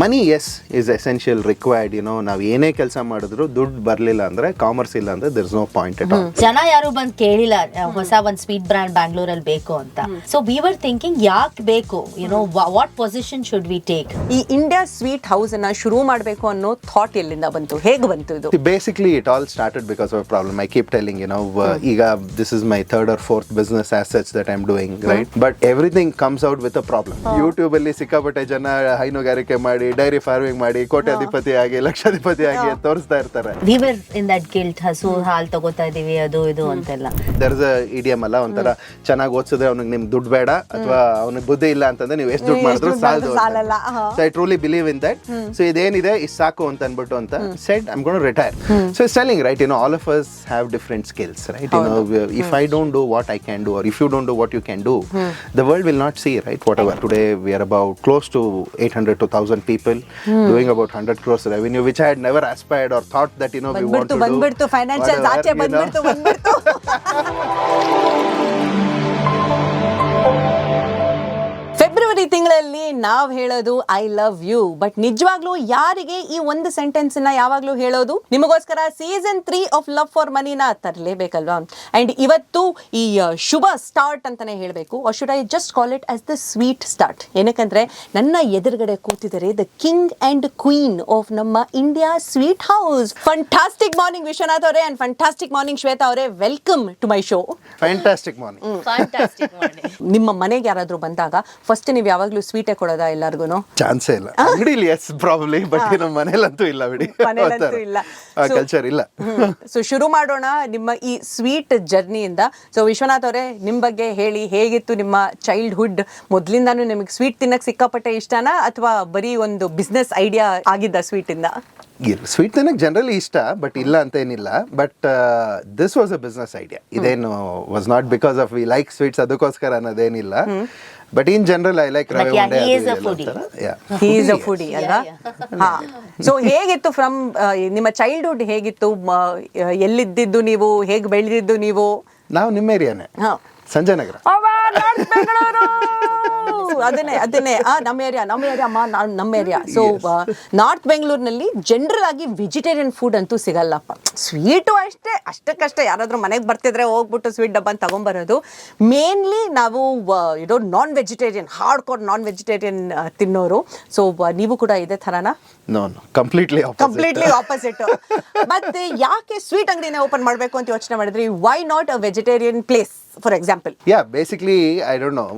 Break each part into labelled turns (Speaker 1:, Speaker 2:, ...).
Speaker 1: Money as is essential required. ನಾವು ಏನೇ ಕೆಲಸ ಮಾಡಿದ್ರು ದುಡ್ಡು ಬರಲಿಲ್ಲ ಅಂದ್ರೆ, ಕಾಮರ್ಸ್ ಇಲ್ಲ ಅಂದ್ರೆ there is no point at all.
Speaker 2: ಜನ ಯಾರು ಬಂದು ಕೇಳಿಲ್ಲ ಹೊಸ ಒಂದು ಸ್ವೀಟ್ ಬ್ರ್ಯಾಂಡ್ ಬ್ಯಾಂಗ್ಳೂರಲ್ಲಿ ಬೇಕು ಅಂತ. ಸೊ ವಿ ವರ್ ಥಿಂಕಿಂಗ್ ಯಾಕೆ ಬೇಕು, what position should we take?
Speaker 3: ಈ ಇಂಡಿಯಾ ಸ್ವೀಟ್ ಹೌಸ್ ಅನ್ನ ಶುರು ಮಾಡಬೇಕು ಅನ್ನೋ ಥಾಟ್ ಎಲ್ಲಿಂದ ಬಂತು, ಹೇಗೆ ಬಂತು ಇದು?
Speaker 1: Basically it all started because of a problem. I keep telling ಈಗ this is my third or fourth business as such that I'm doing, right? But everything comes out with a problem. YouTube ಅಲ್ಲಿ ಸಿಕ್ಕಾಪಟ್ಟೆ ಜನ ಹೈನುಗಾರಿಕೆ ಮಾಡಿ, dairy farming ಮಾಡಿ, ಕೋಟ್ಯಾಧಿಪತಿ ಆಗಿ, ಲಕ್ಷಾಧಿಪತಿ ಆಗಿ ತೋರಿಸ್ತಾ ಇರ್ತಾರೆ.
Speaker 2: We were in that guilt, ಹಸು ಹಾಲು ತಗೋತಾ ಇದೀವಿ ಅದು ಇದು ಅಂತೆಲ್ಲ.
Speaker 1: ದರ್ ಇಸ್ ಅ ಇಡಿಯಮ್ ಅಲ್ಲ, ಒಂಥರ ಚೆನ್ನಾಗಿ ಓದಿಸಿದ್ರೆ ಅವ್ನಿಗೆ ನಿಮ್ ದುಡ್ಡು ಬೇಡ, ಅಥವಾ ಅವ್ನಿಗೆ ಬುದ್ಧಿ ಇಲ್ಲ ಅಂತಂದ್ರೆ ನೀವು ಎಷ್ಟು ದುಡ್ಡು ಮಾಡಿದ್ರು ಸಾಲಲ್ಲ. So I truly believe in that. So ಇದೇನಿದೆ ಇಷ್ಟು ಸಾಕು ಅಂತ ಅನ್ಬಿಟ್ಟು ಅಂತ said I'm going to retire. So it's telling, right, all of us have different skills, right? If I don't do what I can do, or if you don't do what you can do, the world will not see, right? Whatever. Today we are about close to 800 to 1000 people doing about 100 crores revenue, which I had never aspired or thought that we want to
Speaker 3: ಬಂದ್ಬಿಡ್ತು financial ಆಚೆ ಬಂದ್ಬಿಡ್ತು. February ತಿಂಗಳಲ್ಲಿ ನಾವು ಹೇಳೋದು I love you, but ನಿಜವಾಗ್ಲೂ ಯಾರಿಗೆ ಈ ಒಂದು ಸೆಂಟೆನ್ಸ್ ನ ಯಾವಾಗ್ಲೂ ಹೇಳೋದು? ನಿಮಗೋಸ್ಕರ ಸೀಸನ್ 3 ಆಫ್ ಲವ್ ಫಾರ್ ಮನಿನ ತರಲೇಬೇಕಲ್ವಾ? ಅಂಡ್ ಇವತ್ತು ಈ ಶುಭ ಸ್ಟಾರ್ಟ್ ಅಂತಾನೆ ಹೇಳಬೇಕು, or should I just call it as the sweet start? ಏನಕ್ಕಂದ್ರೆ ನನ್ನ ಎದುರುಗಡೆ ಕೂತಿದ್ದಾರೆ the king and queen of ನಮ್ಮ India sweet house. Fantastic morning Vishwanath ಅವರೇ ಅಂಡ್ ಫಂಟಾಸ್ಟಿಕ್ ಮಾರ್ನಿಂಗ್ ಶ್ವೇತಾ ಅವರೇ, welcome to my show.
Speaker 1: Fantastic morning.
Speaker 3: ನಿಮ್ಮ ಮನೆಗೆ ಯಾರಾದ್ರೂ ಬಂದಾಗ ಫಸ್ಟ್ ನೀವು ಯಾವಾಗ್ಲೂ ಸ್ವೀಟೇ ಕೊಡೋದಾ ಎಲ್ಲರಿಗೂ?
Speaker 1: ಚಾನ್ಸೇ ಇಲ್ಲ. ಅಂಗಡಿಲಿ ಎಸ್ ಪ್ರಾಬಬ್ಲಿ, ಬಟ್ ನಮ್ಮ ಮನೇಲಂತೂ ಇಲ್ಲ ಬಿಡಿ,
Speaker 3: ಮನೇಲಂತೂ ಇಲ್ಲ,
Speaker 1: ಕಲ್ಚರ್ ಇಲ್ಲ.
Speaker 3: ಸೊ ಶುರು ಮಾಡೋಣ ನಿಮ್ಮ ಈ ಸ್ವೀಟ್ ಜರ್ನಿಯಿಂದ. ಸೊ ವಿಶ್ವನಾಥ್ ಅವರೇ, ನಿಮ್ ಬಗ್ಗೆ ಹೇಳಿ, ಹೇಗಿತ್ತು ನಿಮ್ಮ ಚೈಲ್ಡ್ಹುಡ್? ಮೊದ್ಲಿಂದಾನು ನಿಮಗೆ ಸ್ವೀಟ್ ತಿನ್ನಕ್ ಸಿಕ್ಕಾಪಟ್ಟೆ ಇಷ್ಟನಾ, ಅಥವಾ ಬರೀ ಒಂದು ಬಿಸ್ನೆಸ್ ಐಡಿಯಾ ಆಗಿದ್ದ ಸ್ವೀಟ್ ಇಂದ?
Speaker 1: ಸ್ವೀಟ್ ತಿನ್ನಕ್ ಜನರಲಿ ಇಷ್ಟ, ಬಟ್ ಇಲ್ಲ ಅಂತ ಏನಿಲ್ಲ. But this was a business idea. ಇದೇನು was not because of we like sweets ಅದಕ್ಕೋಸ್ಕರ ಅನ್ನೋದೇನಿಲ್ಲ. But in general I like rave unde.
Speaker 3: He is a foodie ಅಲ್ವಾ? ಹಾ. ಸೊ ಹೇಗಿತ್ತು ಫ್ರಮ್ ನಿಮ್ಮ ಚೈಲ್ಡ್ಹುಡ್? ಹೇಗಿತ್ತು? ಎಲ್ಲಿದ್ದಿದ್ದು ನೀವು? ಹೇಗೆ ಬೆಳೆದಿದ್ದು ನೀವು?
Speaker 1: ನಾವು ನಿಮ್ಮ ಏರಿಯಾನೇ, ಸಂಜಯ್ ನಗರ.
Speaker 3: ಅದನ್ನೇ ನಮ್ಮ ಏರಿಯಾ. ಸೊ ನಾರ್ತ್ ಬೆಂಗಳೂರಿನಲ್ಲಿ ಜನರಲ್ ಆಗಿ ವೆಜಿಟೇರಿಯನ್ ಫುಡ್ ಅಂತೂ ಸಿಗಲ್ಲಪ್ಪ. ಸ್ವೀಟು ಅಷ್ಟಕ್ಕಷ್ಟೇ ಯಾರಾದ್ರೂ ಮನೆಗೆ ಬರ್ತಿದ್ರೆ ಹೋಗ್ಬಿಟ್ಟು ಸ್ವೀಟ್ ಡಬ್ಬ ತಗೊಂಡ್ಬರೋದು. ಮೇನ್ಲಿ ನಾವು non vegetarian, hardcore non vegetarian ತಿನ್ನೋರು. ಸೊ ನೀವು ಕೂಡ ಇದೇ ಥರನಾ?
Speaker 1: Completely
Speaker 3: opposite. ಮತ್ತೆ ಯಾಕೆ ಸ್ವೀಟ್ ಅಂಗಡಿನ ಓಪನ್ ಮಾಡಬೇಕು ಅಂತ ಯೋಚನೆ ಮಾಡಿದ್ರಿ? Why not a vegetarian place, for example?
Speaker 1: Yeah, basically I don't know,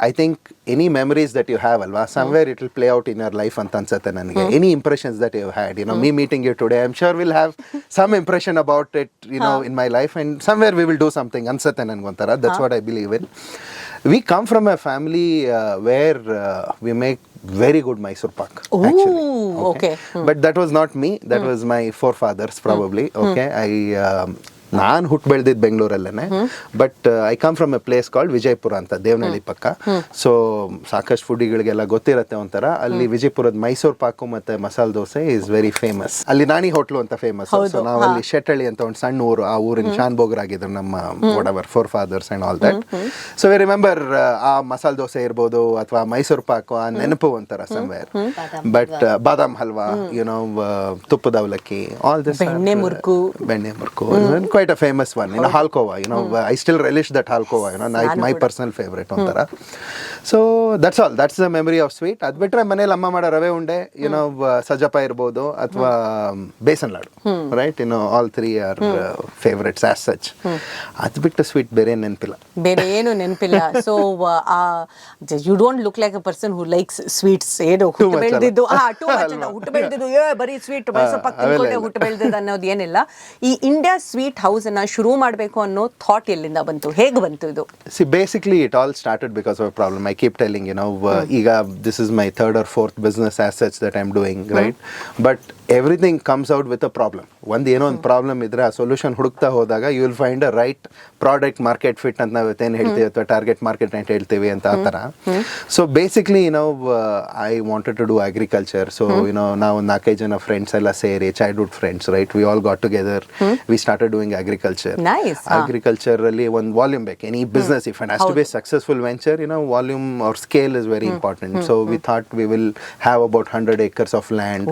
Speaker 1: I think any memories that you have alwa, somewhere it will play out in your life anta ansate nanage. Any impressions that you have had, me meeting you today, I'm sure will have some impression about it, in my life, and somewhere we will do something ansate nangontara. That's what I believe in. We come from a family where we make very good Mysore pak, actually. Okay. But that was not me, that was my forefathers probably. Okay. ನಾನು ಹುಟ್ಟು ಬೆಳೆದಿದ್ದು ಬೆಂಗಳೂರಲ್ಲೇನೆ, but I come from a place called Vijayapura ಅಂತ, ದೇವನಹಳ್ಳಿ ಪಕ್ಕ. So ಸಾಕಷ್ಟು ಫುಡಿಗಳಿಗೆಲ್ಲ ಗೊತ್ತಿರತ್ತೆ ಒಂಥರ. ಅಲ್ಲಿ ವಿಜಯಪುರದ ಮೈಸೂರು ಪಾಕು ಮತ್ತೆ masala dosa is very famous. ಅಲ್ಲಿ ನಾನಿ ಹೋಟ್ಲು ಅಂತ ಫೇಮಸ್. ಸೊ ನಾವು ಅಲ್ಲಿ ಶೆಟ್ಟಳ್ಳಿ ಅಂತ ಒಂದು ಸಣ್ಣ ಊರು, ಆ ಊರಿನ ಶಾನ್ಭೋಗರ್ ಆಗಿದ್ರು ನಮ್ಮ what forefathers and all that. So we remember ಆ ಮಸಾಲೆ ದೋಸೆ ಇರ್ಬೋದು ಅಥವಾ ಮೈಸೂರು ಪಾಕು, ಆ ನೆನಪು ಒಂಥರ ಸಮ್ವೇರ್. ಬಟ್ ಬಾದಾಮ್ ಹಲ್ವಾ, ತುಪ್ಪದ ಅವಲಕ್ಕಿ, ಆಲ್ ದಿಸ್, ಬೆಣ್ಣೆ murukku, quite a famous one. Halkova, I still relish that halkova, my personal favorite ontara. So that's all, that's the memory of sweet. Ad bitre maneli amma mada rave unde, sajapa irbodu athwa besan ladu, right? All three are favorites as such. Ad bitte sweet bere ಏನು ನೆನಪಿಲ್ಲ. So you don't look like a person who likes sweets. ಹುಟ್ಟು ಬೆಳೆದಿದ್ದು ಹುಟ್ಟು ಬೆಳೆದಿದ್ದು ಬರೀ sweet Mysuru Pak ತಿನ್ಕೊಂಡೆ ಹುಟ್ಟು ಬೆಳೆದಿದ್ದು ಅನ್ನೋದು ಏನಿಲ್ಲ. ಈ ಇಂಡಿಯಾ ಸ್ವೀಟ್ ಹೌಸ್ ಅನ್ನ ಶುರು ಮಾಡಬೇಕು ಅನ್ನೋ ಥಾಟ್ ಎಲ್ಲಿಂದ ಬಂತು, ಹೇಗೆ ಬಂತು ಇದು? See, basically it all started because of a problem. I keep telling, ಈಗ this is my third or fourth business as such that I'm doing, right? But everything comes out with a problem. ಏನೋ ಒಂದು problem ಇದ್ರೆ ಆ solution ಹುಡುಕ್ತಾ ಹೋದಾಗ you will find a right product market fit ಅಂತ ನಾವು ಏನು ಹೇಳ್ತೀವಿ ಅಥವಾ ಟಾರ್ಗೆಟ್ ಮಾರ್ಕೆಟ್ ಅಂತ ಹೇಳ್ತೀವಿ ಅಂತ ಆ ಥರ. So basically I wanted to do agriculture. So ನಾವು 4-5 ಜನ ಫ್ರೆಂಡ್ಸ್ ಎಲ್ಲ ಸೇರಿ, childhood friends, right, we all got together, we started doing agriculture. Agriculture ಅಲ್ಲಿ ಒಂದು ವಾಲ್ಯೂಮ್ ಬೇಕು. Any business, if it has to be successful venture, volume or scale is very important. So we thought we will have about 100 acres of land.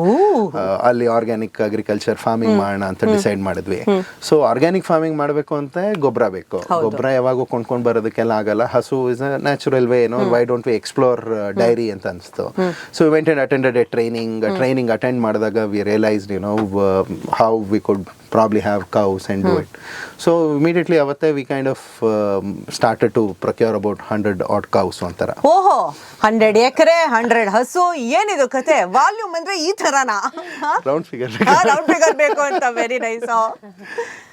Speaker 1: ಅಲ್ಲಿ organic agriculture farming ಮಾಡೋಣ ಅಂತ decide ಮಾಡಿದ್ವಿ. So organic farming ಮಾಡಬೇಕು ಅಂತ ಗೊಬ್ಬರ ಬೇಕು. ಗೊಬ್ಬರ ಯಾವಾಗೂ ಕೊಂಡ್ಕೊಂಡು ಬರೋದಕ್ಕೆಲ್ಲ ಆಗಲ್ಲ. ಹಸು is a natural way, why don't we explore dairy ಅಂತ ಅನಿಸ್ತು. So went and attended a training attend ಮಾಡಿದಾಗ we realised how we could probably have cows and do it. So immediately avate we kind of started to procure about 100 odd cows antara.
Speaker 3: ಓಹೋ, 100 ಎಕರೆ 100 ಹಸು, ಏನಿದು ಕತೆ? Volume ಅಂದ್ರೆ ಈ ತರನಾ?
Speaker 1: Round figure
Speaker 3: ಬೇಕು ಅಂತ. Very nice.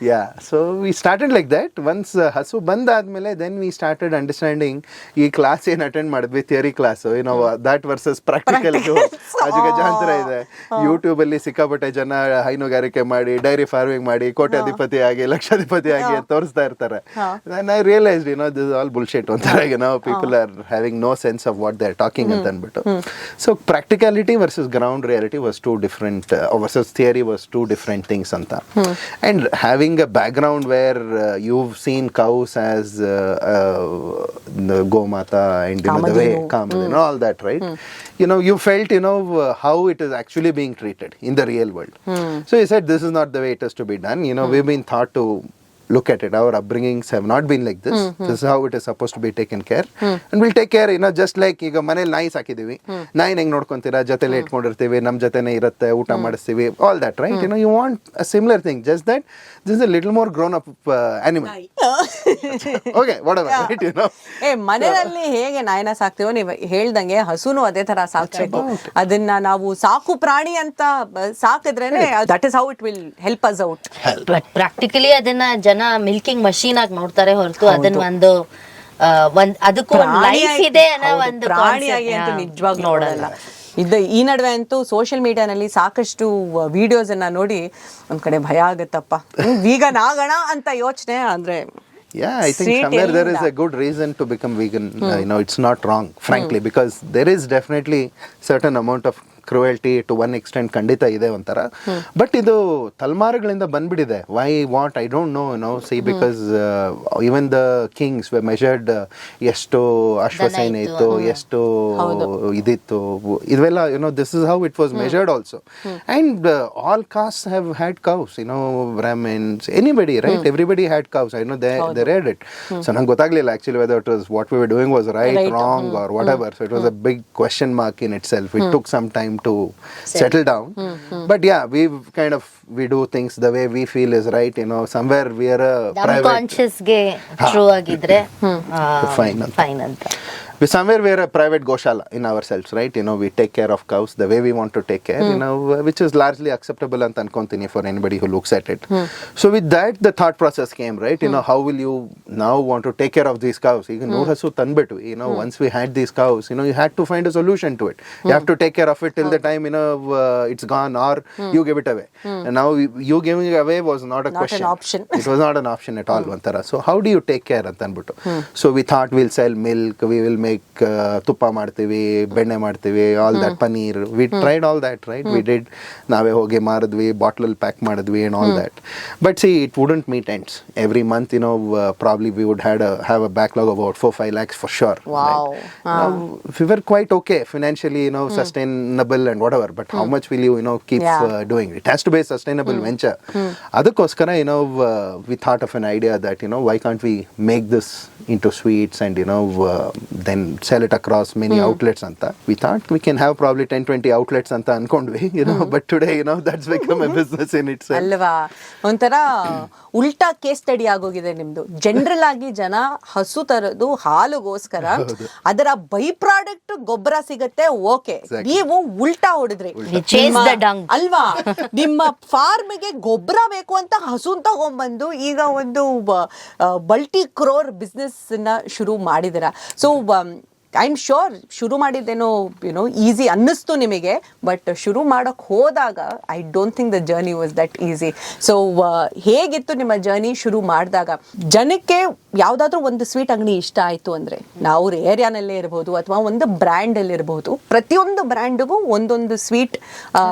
Speaker 1: Yeah, so we started like that. Once ಹಸು ಬಂದಾದ್ಮೇಲೆ then we started understanding ಈ ಕ್ಲಾಸ್ ಏನು ಅಟೆಂಡ್ ಮಾಡಿದ್ವಿ, theory class, that versus practical ಅಜಗಜಾಂತರ ಇದೆ. ಯೂಟ್ಯೂಬ್ ಅಲ್ಲಿ ಸಿಕ್ಕಾಪಟ್ಟೆ ಜನ ಹೈನುಗಾರಿಕೆ ಮಾಡಿ, ಡೈರಿ ಫಾರ್ಮಿಂಗ್ ಮಾಡಿ, ಕೋಟ್ಯಾಧಿಪತಿ ಆಗಿ, ಲಕ್ಷಾಧಿಪತಿ ಆಗಿ ತೋರಿಸ್ತಾ ಇರ್ತಾರೆ. And I realized, this is all bullshit ಒಂಥರ. People are having no sense of what they're talking ಅಂತ ಅಂದ್ಬಿಟ್ಟು. So practicality versus ground reality was two different, versus theory was two different things ಅಂತ. And having a background where you've seen cows as the Gomata and the way Kamadhenu, all that, right? You felt how it is actually being treated in the real world. So you said this is not the way it is to be done. We've been taught to look at it. Our upbringings have not been like this. This is how it is supposed to be taken care. And we'll take care, just like ಈಗ ಮನೇಲಿ ನಾಯಿ ಸಾಕಿದೀವಿ, ನಾಯಿನ ಹೆಂಗ್ ನೋಡ್ಕೊಂತೀರಾ, ಜೊತೆಲೆ ಇಟ್ಕೊಂಡಿರ್ತೀವಿ, ನಮ್ ಜೊತೆನೆ ಇರುತ್ತೆ, ಊಟ ಮಾಡಿಸ್ತೀವಿ, all that, right? You want a similar thing, just that this is a little more grown up animal. Okay, whatever, right?
Speaker 3: ಮನೆಯಲ್ಲಿ ಹೇಗೆ ನಾಯಿನ ಸಾಕ್ತೀವೋ ನೀವು ಹೇಳ್ದಂಗೆ ಹಸುನು ಅದೇ ತರ ಸಾಕ್ಬೇಕು. ಅದನ್ನ ನಾವು ಸಾಕು ಪ್ರಾಣಿ ಅಂತ ಸಾಕಿದ್ರೇನೆ that is how it will help us out.
Speaker 2: But practically ಅದನ್ನ ಜನ ಮಿಲ್ಕಿಂಗ್ ಮಷೀನ್ ಆಗಿ ನೋಡ್ತಾರೆ ಹೊರತು ಅದನ್ನ ಅದಕ್ಕೂ ಲೈಫ್ ಇದೆ ಅನ್ನೋ ಒಂದು
Speaker 3: ಪ್ರಾಣಿಯಾಗಿ ಅಂತೂ ನಿಜವಾಗ್ಲೂ ನೋಡಲ್ಲ. ಈ ನಡುವೆ ಅಂತೂ ಸೋಷಿಯಲ್ ಮೀಡಿಯಾನಲ್ಲಿ ಸಾಕಷ್ಟು ವಿಡಿಯೋಸ್ ಅನ್ನ ನೋಡಿ ಒಂದ್ ಕಡೆ ಭಯ ಆಗತ್ತಪ್ಪ, ವೀಗನ್ ಆಗೋಣ ಅಂತ ಯೋಚನೆ. ಅಂದ್ರೆ
Speaker 1: Yeah, I think somewhere there is a good reason to become vegan. It's not wrong, frankly, because there is definitely certain amount of cruelty to one extent ಖಂಡಿತ ಇದೆ ಒಂಥರ. ಬಟ್ ಇದು ತಲೆಮಾರುಗಳಿಂದ ಬಂದ್ಬಿಟ್ಟಿದೆ. Why what I don't know. See because even the kings we measured, ಎಷ್ಟು ಅಶ್ವಸೇನೆ ಇತ್ತು, ಎಷ್ಟು ಇದಿತ್ತು, ಇದೆಲ್ಲ this is how it was measured also. And all caste have had cows, Brahmins, anybody, right? Everybody had cows. I know they read it. So ನಂಗೆ ಗೊತ್ತಾಗ್ಲಿಲ್ಲ actually whether it was what we were doing was right, wrong or whatever. So it was a big question mark in itself. It took some time to settle down. But yeah, we do things the way we feel is right. Somewhere we are a private
Speaker 2: conscious ಗೆ true ಆಗಿದ್ರೆ
Speaker 1: fine
Speaker 2: ಅಂತ.
Speaker 1: Somewhere we are a private goshala in ourselves, right? We take care of cows the way we want to take care, which is largely acceptable and ankontini for anybody who looks at it. So with that, the thought process came, right? How will you now want to take care of these cows? Even hasu tanbitu, once we had these cows, you had to find a solution to it. You have to take care of it till the time, it's gone, or you give it away. And now you giving it away was not a question.
Speaker 3: Not an option.
Speaker 1: It was not an option at all, Vantara. So how do you take care ಅಂತ ಅಂದ್ಬಿಟ್ಟು? So we thought we'll sell milk, we will make ತುಪ್ಪ ಮಾಡ್ತೀವಿ, ಬೆಣ್ಣೆ ಮಾಡ್ತೀವಿ, all that, paneer. We tried all that, right? We did. ನಾವೇ ಹೋಗಿ ಮಾರಿದ್ವಿ, ಬಾಟ್ಲಲ್ಲಿ pack ಮಾಡಿದ್ವಿ and all that. But see, it wouldn't meet ends. Every month, probably we would have a backlog of about 4-5 lakhs for sure.
Speaker 3: Wow.
Speaker 1: Right? We were quite okay financially, sustainable and whatever. But how much will you, keep doing? It has to be a sustainable venture. ಅದಕ್ಕೋಸ್ಕರ, we thought of an idea that, why can't we make this into sweets and, then sell it across many outlets anta. We thought we can have probably 10-20 outlets anta ankondvi, but today, that's become a business in itself.
Speaker 3: ಅಲ್ವಾ? ಒಂಥರ ಉಲ್ಟಾ case study ಆಗೋಗಿದೆ ನಿಮ್ದು. General ಆಗಿ ಜನ ಹಸು ತರದು ಹಾಲುಗೋಸ್ಕರ, ಅದರ by product ಗೊಬ್ಬರ ಸಿಗತ್ತೆ, ಓಕೆ. ನೀವು ಉಲ್ಟಾ ಹೊಡೆದ್ರಿ ಅಲ್ವಾ? ನಿಮ್ಮ ಫಾರ್ಮ್ಗೆ ಗೊಬ್ಬರ ಬೇಕು ಅಂತ ಹಸು ತಗೊಂಡ್ಬಂದು ಈಗ ಒಂದು ಮಲ್ಟಿ ಕ್ರೋರ್ ಬಿಸ್ನೆಸ್ ನ ಶುರು ಮಾಡಿದಿರ. ಸೊ ಐ ಆಮ್ ಶ್ಯೂರ್ ಶುರು ಮಾಡಿದ್ದೇನೋ ಈಸಿ ಅನ್ನಿಸ್ತು ನಿಮಗೆ, ಬಟ್ ಶುರು ಮಾಡೋಕ್ಕೆ ಹೋದಾಗ I don't think the journey was that easy. So ಹೇಗಿತ್ತು ನಿಮ್ಮ ಜರ್ನಿ ಶುರು ಮಾಡಿದಾಗ? ಜನಕ್ಕೆ ಯಾವುದಾದ್ರೂ ಒಂದು ಸ್ವೀಟ್ ಅಂಗಡಿ ಇಷ್ಟ ಆಯಿತು ಅಂದರೆ, ನಾವು ಏರಿಯಾನಲ್ಲೇ ಇರ್ಬೋದು ಅಥವಾ ಒಂದು ಬ್ರ್ಯಾಂಡಲ್ಲಿ ಇರ್ಬೋದು, ಪ್ರತಿಯೊಂದು ಬ್ರ್ಯಾಂಡ್ಗೂ ಒಂದೊಂದು ಸ್ವೀಟ್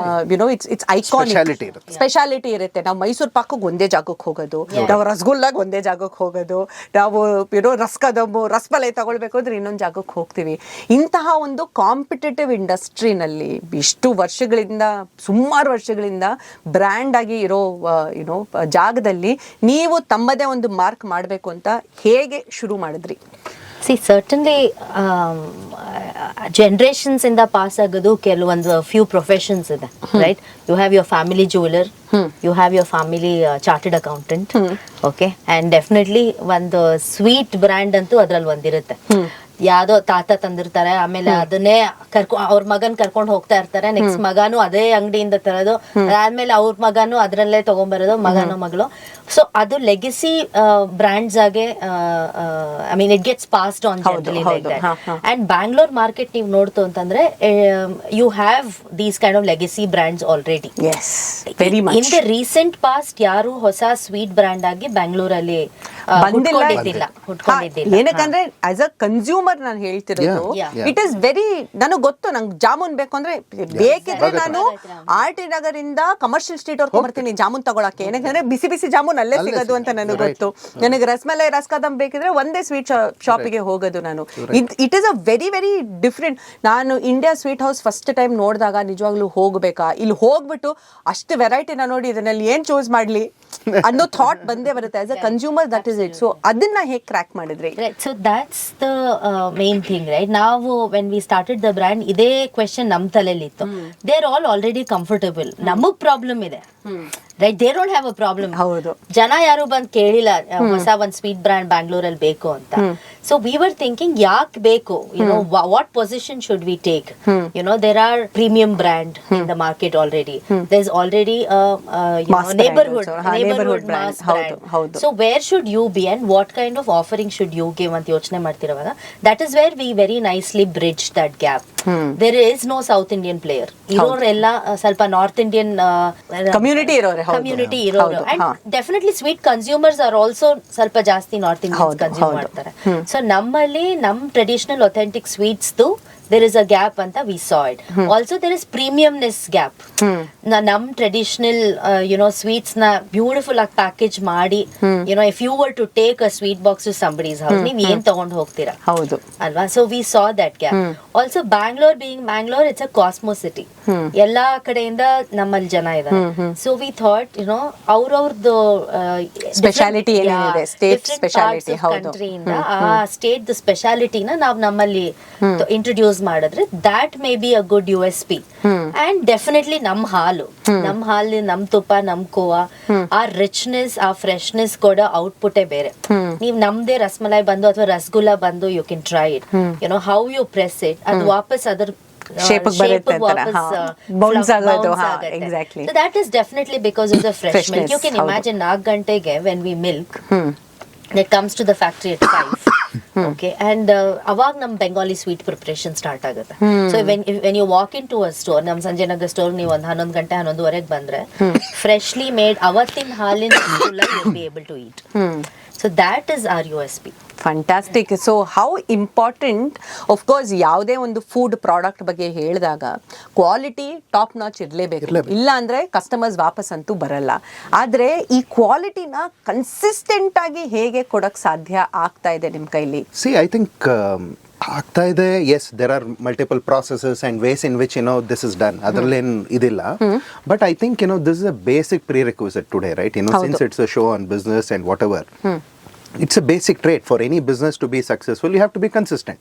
Speaker 3: ಇಟ್ಸ್ ಐಕಾನಿಕ್ ಸ್ಪೆಷಾಲಿಟಿ ಇರುತ್ತೆ. ನಾವು ಮೈಸೂರು ಪಾಕಕ್ಕೆ ಒಂದೇ ಜಾಗಕ್ಕೆ ಹೋಗೋದು, ನಾವು ರಸಗುಲ್ಲಾಗ ಒಂದೇ ಜಾಗಕ್ಕೆ ಹೋಗೋದು, ನಾವು ರಸ್ಕದಮ್ಮು ರಸಮಲೈ ತಗೊಳ್ಬೇಕು ಅಂದ್ರೆ ಇನ್ನೊಂದು ಜಾಗಕ್ಕೆ ಹೋಗ್ತೀವಿ. ಇಂತಹ ಒಂದು ಕಾಂಪಿಟೇಟಿವ್ ಇಂಡಸ್ಟ್ರಿನಲ್ಲಿ ಇಷ್ಟು ವರ್ಷಗಳಿಂದ, ಸುಮಾರು ವರ್ಷಗಳಿಂದ ಬ್ರ್ಯಾಂಡ್ ಆಗಿ ಇರೋ ಜಾಗದಲ್ಲಿ ನೀವು ತಮ್ಮದೇ ಒಂದು ಮಾರ್ಕ್ ಮಾಡಬೇಕು ಅಂತ ಹೇಗೆ ಶುರು ಮಾಡಿದ್ರಿ?
Speaker 2: See, certainly generations ಇಂದ ಪಾಸ್ ಆಗೋದು ಕೆಲವೊಂದು few professions ಇದೆ, right? You have your family jeweler, you have your family chartered accountant, okay? And definitely ಒಂದು ಸ್ವೀಟ್ ಬ್ರ್ಯಾಂಡ್ ಅಂತೂ ಅದ್ರಲ್ಲಿ ಒಂದಿರುತ್ತೆ. ಯಾವ್ದೋ ತಾತ ತಂದಿರ್ತಾರೆ, ಆಮೇಲೆ ಅದನ್ನೇ ಅವ್ರ ಮಗನ್ ಕರ್ಕೊಂಡು ಹೋಗ್ತಾ ಇರ್ತಾರೆ, ನೆಕ್ಸ್ಟ್ ಮಗನು ಅದೇ ಅಂಗಡಿಯಿಂದ ತರೋದು, ಅದಾದ್ಮೇಲೆ ಅವ್ರ ಮಗನು ಅದ್ರಲ್ಲೇ ತಗೊಂಡ್ಬರೋದು, ಮಗನೋ ಮಗಳು. ಸೊ ಅದು ಲೆಗಸಿ ಬ್ರ್ಯಾಂಡ್ಸ್ ಆಗಿ I mean it gets passed on generally like that. And Bangalore market ನೀವು ನೋಡ್ತು ಅಂತಂದ್ರೆ you have these kind of legacy brands already. In the recent past ಯಾರು ಹೊಸ ಸ್ವೀಟ್ ಬ್ರ್ಯಾಂಡ್ ಆಗಿ ಬ್ಯಾಂಗ್ಳೂರಲ್ಲಿ ಹುಟ್ಕೊಂಡಿದ್ದಿಲ್ಲ.
Speaker 3: ಏನಕ್ಕಂದ್ರೆ ಆಸ್ ಅ ಕನ್ಸ್ಯೂಮರ್ ನಾನು ಹೇಳ್ತಿರೋದು, ಇಟ್ ಇಸ್ ವೆರಿ, ನನಗೆ ಗೊತ್ತು ನಂಗೆ ಜಾಮೂನ್ ಬೇಕು ಅಂದ್ರೆ ಬೇಕಿದ್ರೆ ನಾನು RT ನಗರಿಂದ ಕಮರ್ಷಿಯಲ್ ಸ್ಟ್ರೀಟ್ ವರ್ಗೂ ಬರ್ತೀನಿ ಜಾಮೂನ್ ತಗೊಳಕ್ಕೆ. ಏನಕ್ಕಂದ್ರೆ ಬಿಸಿ ಬಿಸಿ ಜಾಮೂನ್ ಅಲ್ಲೇ ಸಿಗೋದು ಅಂತ ನನಗೆ ಗೊತ್ತು. ನನಗೆ ರಸಮಲೈ ರಸಕದಂ ಬೇಕಿದ್ರೆ ಒಂದೇ ಸ್ವೀಟ್ ಶಾಪಿಗೆ ಹೋಗೋದು ನಾನು. It is a very very different. ನಾನು India sweet house first time ನೋಡಿದಾಗ ನಿಜವಾಗ್ಲೂ ಹೋಗ್ಬೇಕಾ, ಇಲ್ಲಿ ಹೋಗ್ಬಿಟ್ಟು ಅಷ್ಟು ವೆರೈಟಿನ ನೋಡಿ ಇದನ್ನಲ್ಲಿ ಏನ್ ಚೂಸ್ ಮಾಡ್ಲಿ ಅನ್ನೋ ಥಾಟ್ ಬಂದೇ ಬರುತ್ತೆ. As a consumer that is it. So ಅದನ್ನ ಹೇಗೆ ಕ್ರ್ಯಾಕ್ ಮಾಡಿದ್ರಿ?
Speaker 2: So that's the main thing, right? ನಾವು when we started the brand ಇದೇ ಕ್ವೆಶನ್ ನಮ್ ತಲೆಯಲ್ಲಿ ಇತ್ತು. They are all already comfortable. ನಮಗ್ ಪ್ರಾಬ್ಲಮ್ ಇದೆ, right? They don't have a problem.
Speaker 3: ಹೌದು,
Speaker 2: ಜನ ಯಾರು ಬಂದ್ ಕೇಳಿಲ್ಲ ಹೊಸ ಒಂದ್ ಸ್ವೀಟ್ ಬ್ರ್ಯಾಂಡ್ ಬ್ಯಾಂಗ್ಳೂರಲ್ಲಿ ಬೇಕು ಅಂತ. ಸೊ ವಿ ವರ್ ಥಿಂಕಿಂಗ್ ಯಾಕೆ ಬೇಕು, what position should we take? There are premium brand in the market already. There is already neighborhood mass brand. So where should you be and what kind of offering should you give ಅಂತ ಯೋಚನೆ ಮಾಡ್ತಿರುವಾಗ, that is where we very nicely bridged that gap. There is no South Indian player. ಇರೋರೆಲ್ಲ ಸ್ವಲ್ಪ north Indian
Speaker 3: community
Speaker 2: ಇರೋರು. And definitely sweet consumers are also ಸ್ವಲ್ಪ ಜಾಸ್ತಿ north Indians consume ಮಾಡ್ತಾರೆ. So ನಮ್ಮಲ್ಲಿ ನಮ್ traditional authentic sweets there is a gap anta we saw it. Also there is premiumness gap. Nam traditional sweets na beautiful ag package ಮಾಡಿ, if you were to take a sweet box to somebody's house, ನೀವು ಏನ್ ತಗೊಂಡು ಹೋಗ್ತೀರಾ? ಹೌದು ಅಲ್ವಾ? So we saw that gap. Also Bangalore being Bangalore, it's a cosmo city. ಎಲ್ಲಾ ಕಡೆಯಿಂದ ನಮ್ಮಲ್ಲಿ ಜನ ಇದ್ದಾರೆ. So we thought ಅವ್ರವ್ರದ್ದು ಸ್ಪೆಷಾಲಿಟಿ ಏನಿದೆ, ಸ್ಟೇಟ್ ಸ್ಪೆಷಾಲಿಟಿ, ಹೌದು, ಕಂಟ್ರಿಯಿಂದ ಆ ಸ್ಟೇಟ್ ಸ್ಪೆಷಾಲಿಟಿನ ನಾವು ನಮ್ಮಲ್ಲಿ ಇಂಟ್ರೊಡ್ಯೂಸ್ ಮಾಡಿದ್ರೆ that may be a good USP. And definitely ನಮ್ ಹಾಲು, ನಮ್ ತುಪ್ಪ, ನಮ್ ಕೋವಾ, ಆ ರಿಚ್ನೆಸ್, ಆ ಫ್ರೆಶ್ನೆಸ್ ಕೊಡೋ ಔಟ್ಪುಟ್ ಬೇರೆ. ನೀವ್ ನಮ್ದೇ ರಸಮಲೈ ಬಂದು ಅಥವಾ ರಸಗುಲ್ಲಾ ಬಂದು you can try it, how you press it, ಅದು ವಾಪಸ್ ಅದರ shape bounce ಆಗೋದು. Exactly. So that is definitely because of the fresh milk. You can imagine 4 ಗಂಟೆಗೆ when we milk, it comes to the factory at 5. Okay, and ಅವಾಗ ನಮ್ Bengali sweet preparation start ಆಗುತ್ತೆ. So when you walk into a store, ನಮ್ Sanjaynagar store ನೀವು ಒಂದು 11 ಗಂಟೆ 11:30 ಬಂದ್ರೆ freshly made ಅವತ್ತಿನ ಹಾಲಿನ you'll be able to eat. So that is our USP.
Speaker 3: Fantastic. So how important, of course, ಯಾವುದೇ ಒಂದು ಫುಡ್ ಪ್ರಾಡಕ್ಟ್ ಬಗ್ಗೆ ಹೇಳಿದಾಗ ಕ್ವಾಲಿಟಿ ಟಾಪ್ ನಾಚ್ ಇರಲೇಬೇಕು. ಇಲ್ಲ ಅಂದ್ರೆ ಕಸ್ಟಮರ್ಸ್ ವಾಪಸ್ ಅಂತೂ ಬರಲ್ಲ. ಆದ್ರೆ ಈ ಕ್ವಾಲಿಟಿನ ಕನ್ಸಿಸ್ಟೆಂಟ್ ಆಗಿ ಹೇಗೆ ಕೊಡಕ್ ಸಾಧ್ಯ ಆಗ್ತಾ ಇದೆ ನಿಮ್ ಕೈಲಿ?
Speaker 1: See, I think ಆಗ್ತಾ ಇದೆ. Yes, there are multiple processes and ways in which this is done. ಅದರಲ್ಲೇನು ಇದಿಲ್ಲ. But I think this is a basic prerequisite today, right? Since it's a show on business and whatever. It's a basic trait for any business to be successful. You have to be consistent.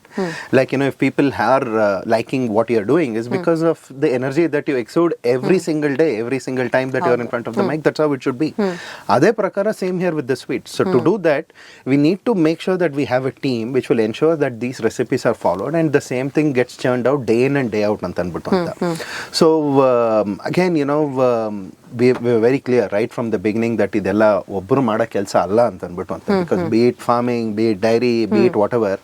Speaker 1: Like if people are liking what you're doing, is because of the energy that you exude every single day, every single time that you're in front of the mic. That's how it should be. Adhe prakara same here with the sweets. So to do that, we need to make sure that we have a team which will ensure that these recipes are followed and the same thing gets churned out day in and day out anta anbittu anta. So again we were very clear right from the beginning that ಇದೆಲ್ಲ ಒಬ್ಬರು ಮಾಡೋ ಕೆಲಸ ಅಲ್ಲ ಅಂತ ಅಂದ್ಬಿಟ್ಟು ಅಂತ because be it farming be it dairy be it whatever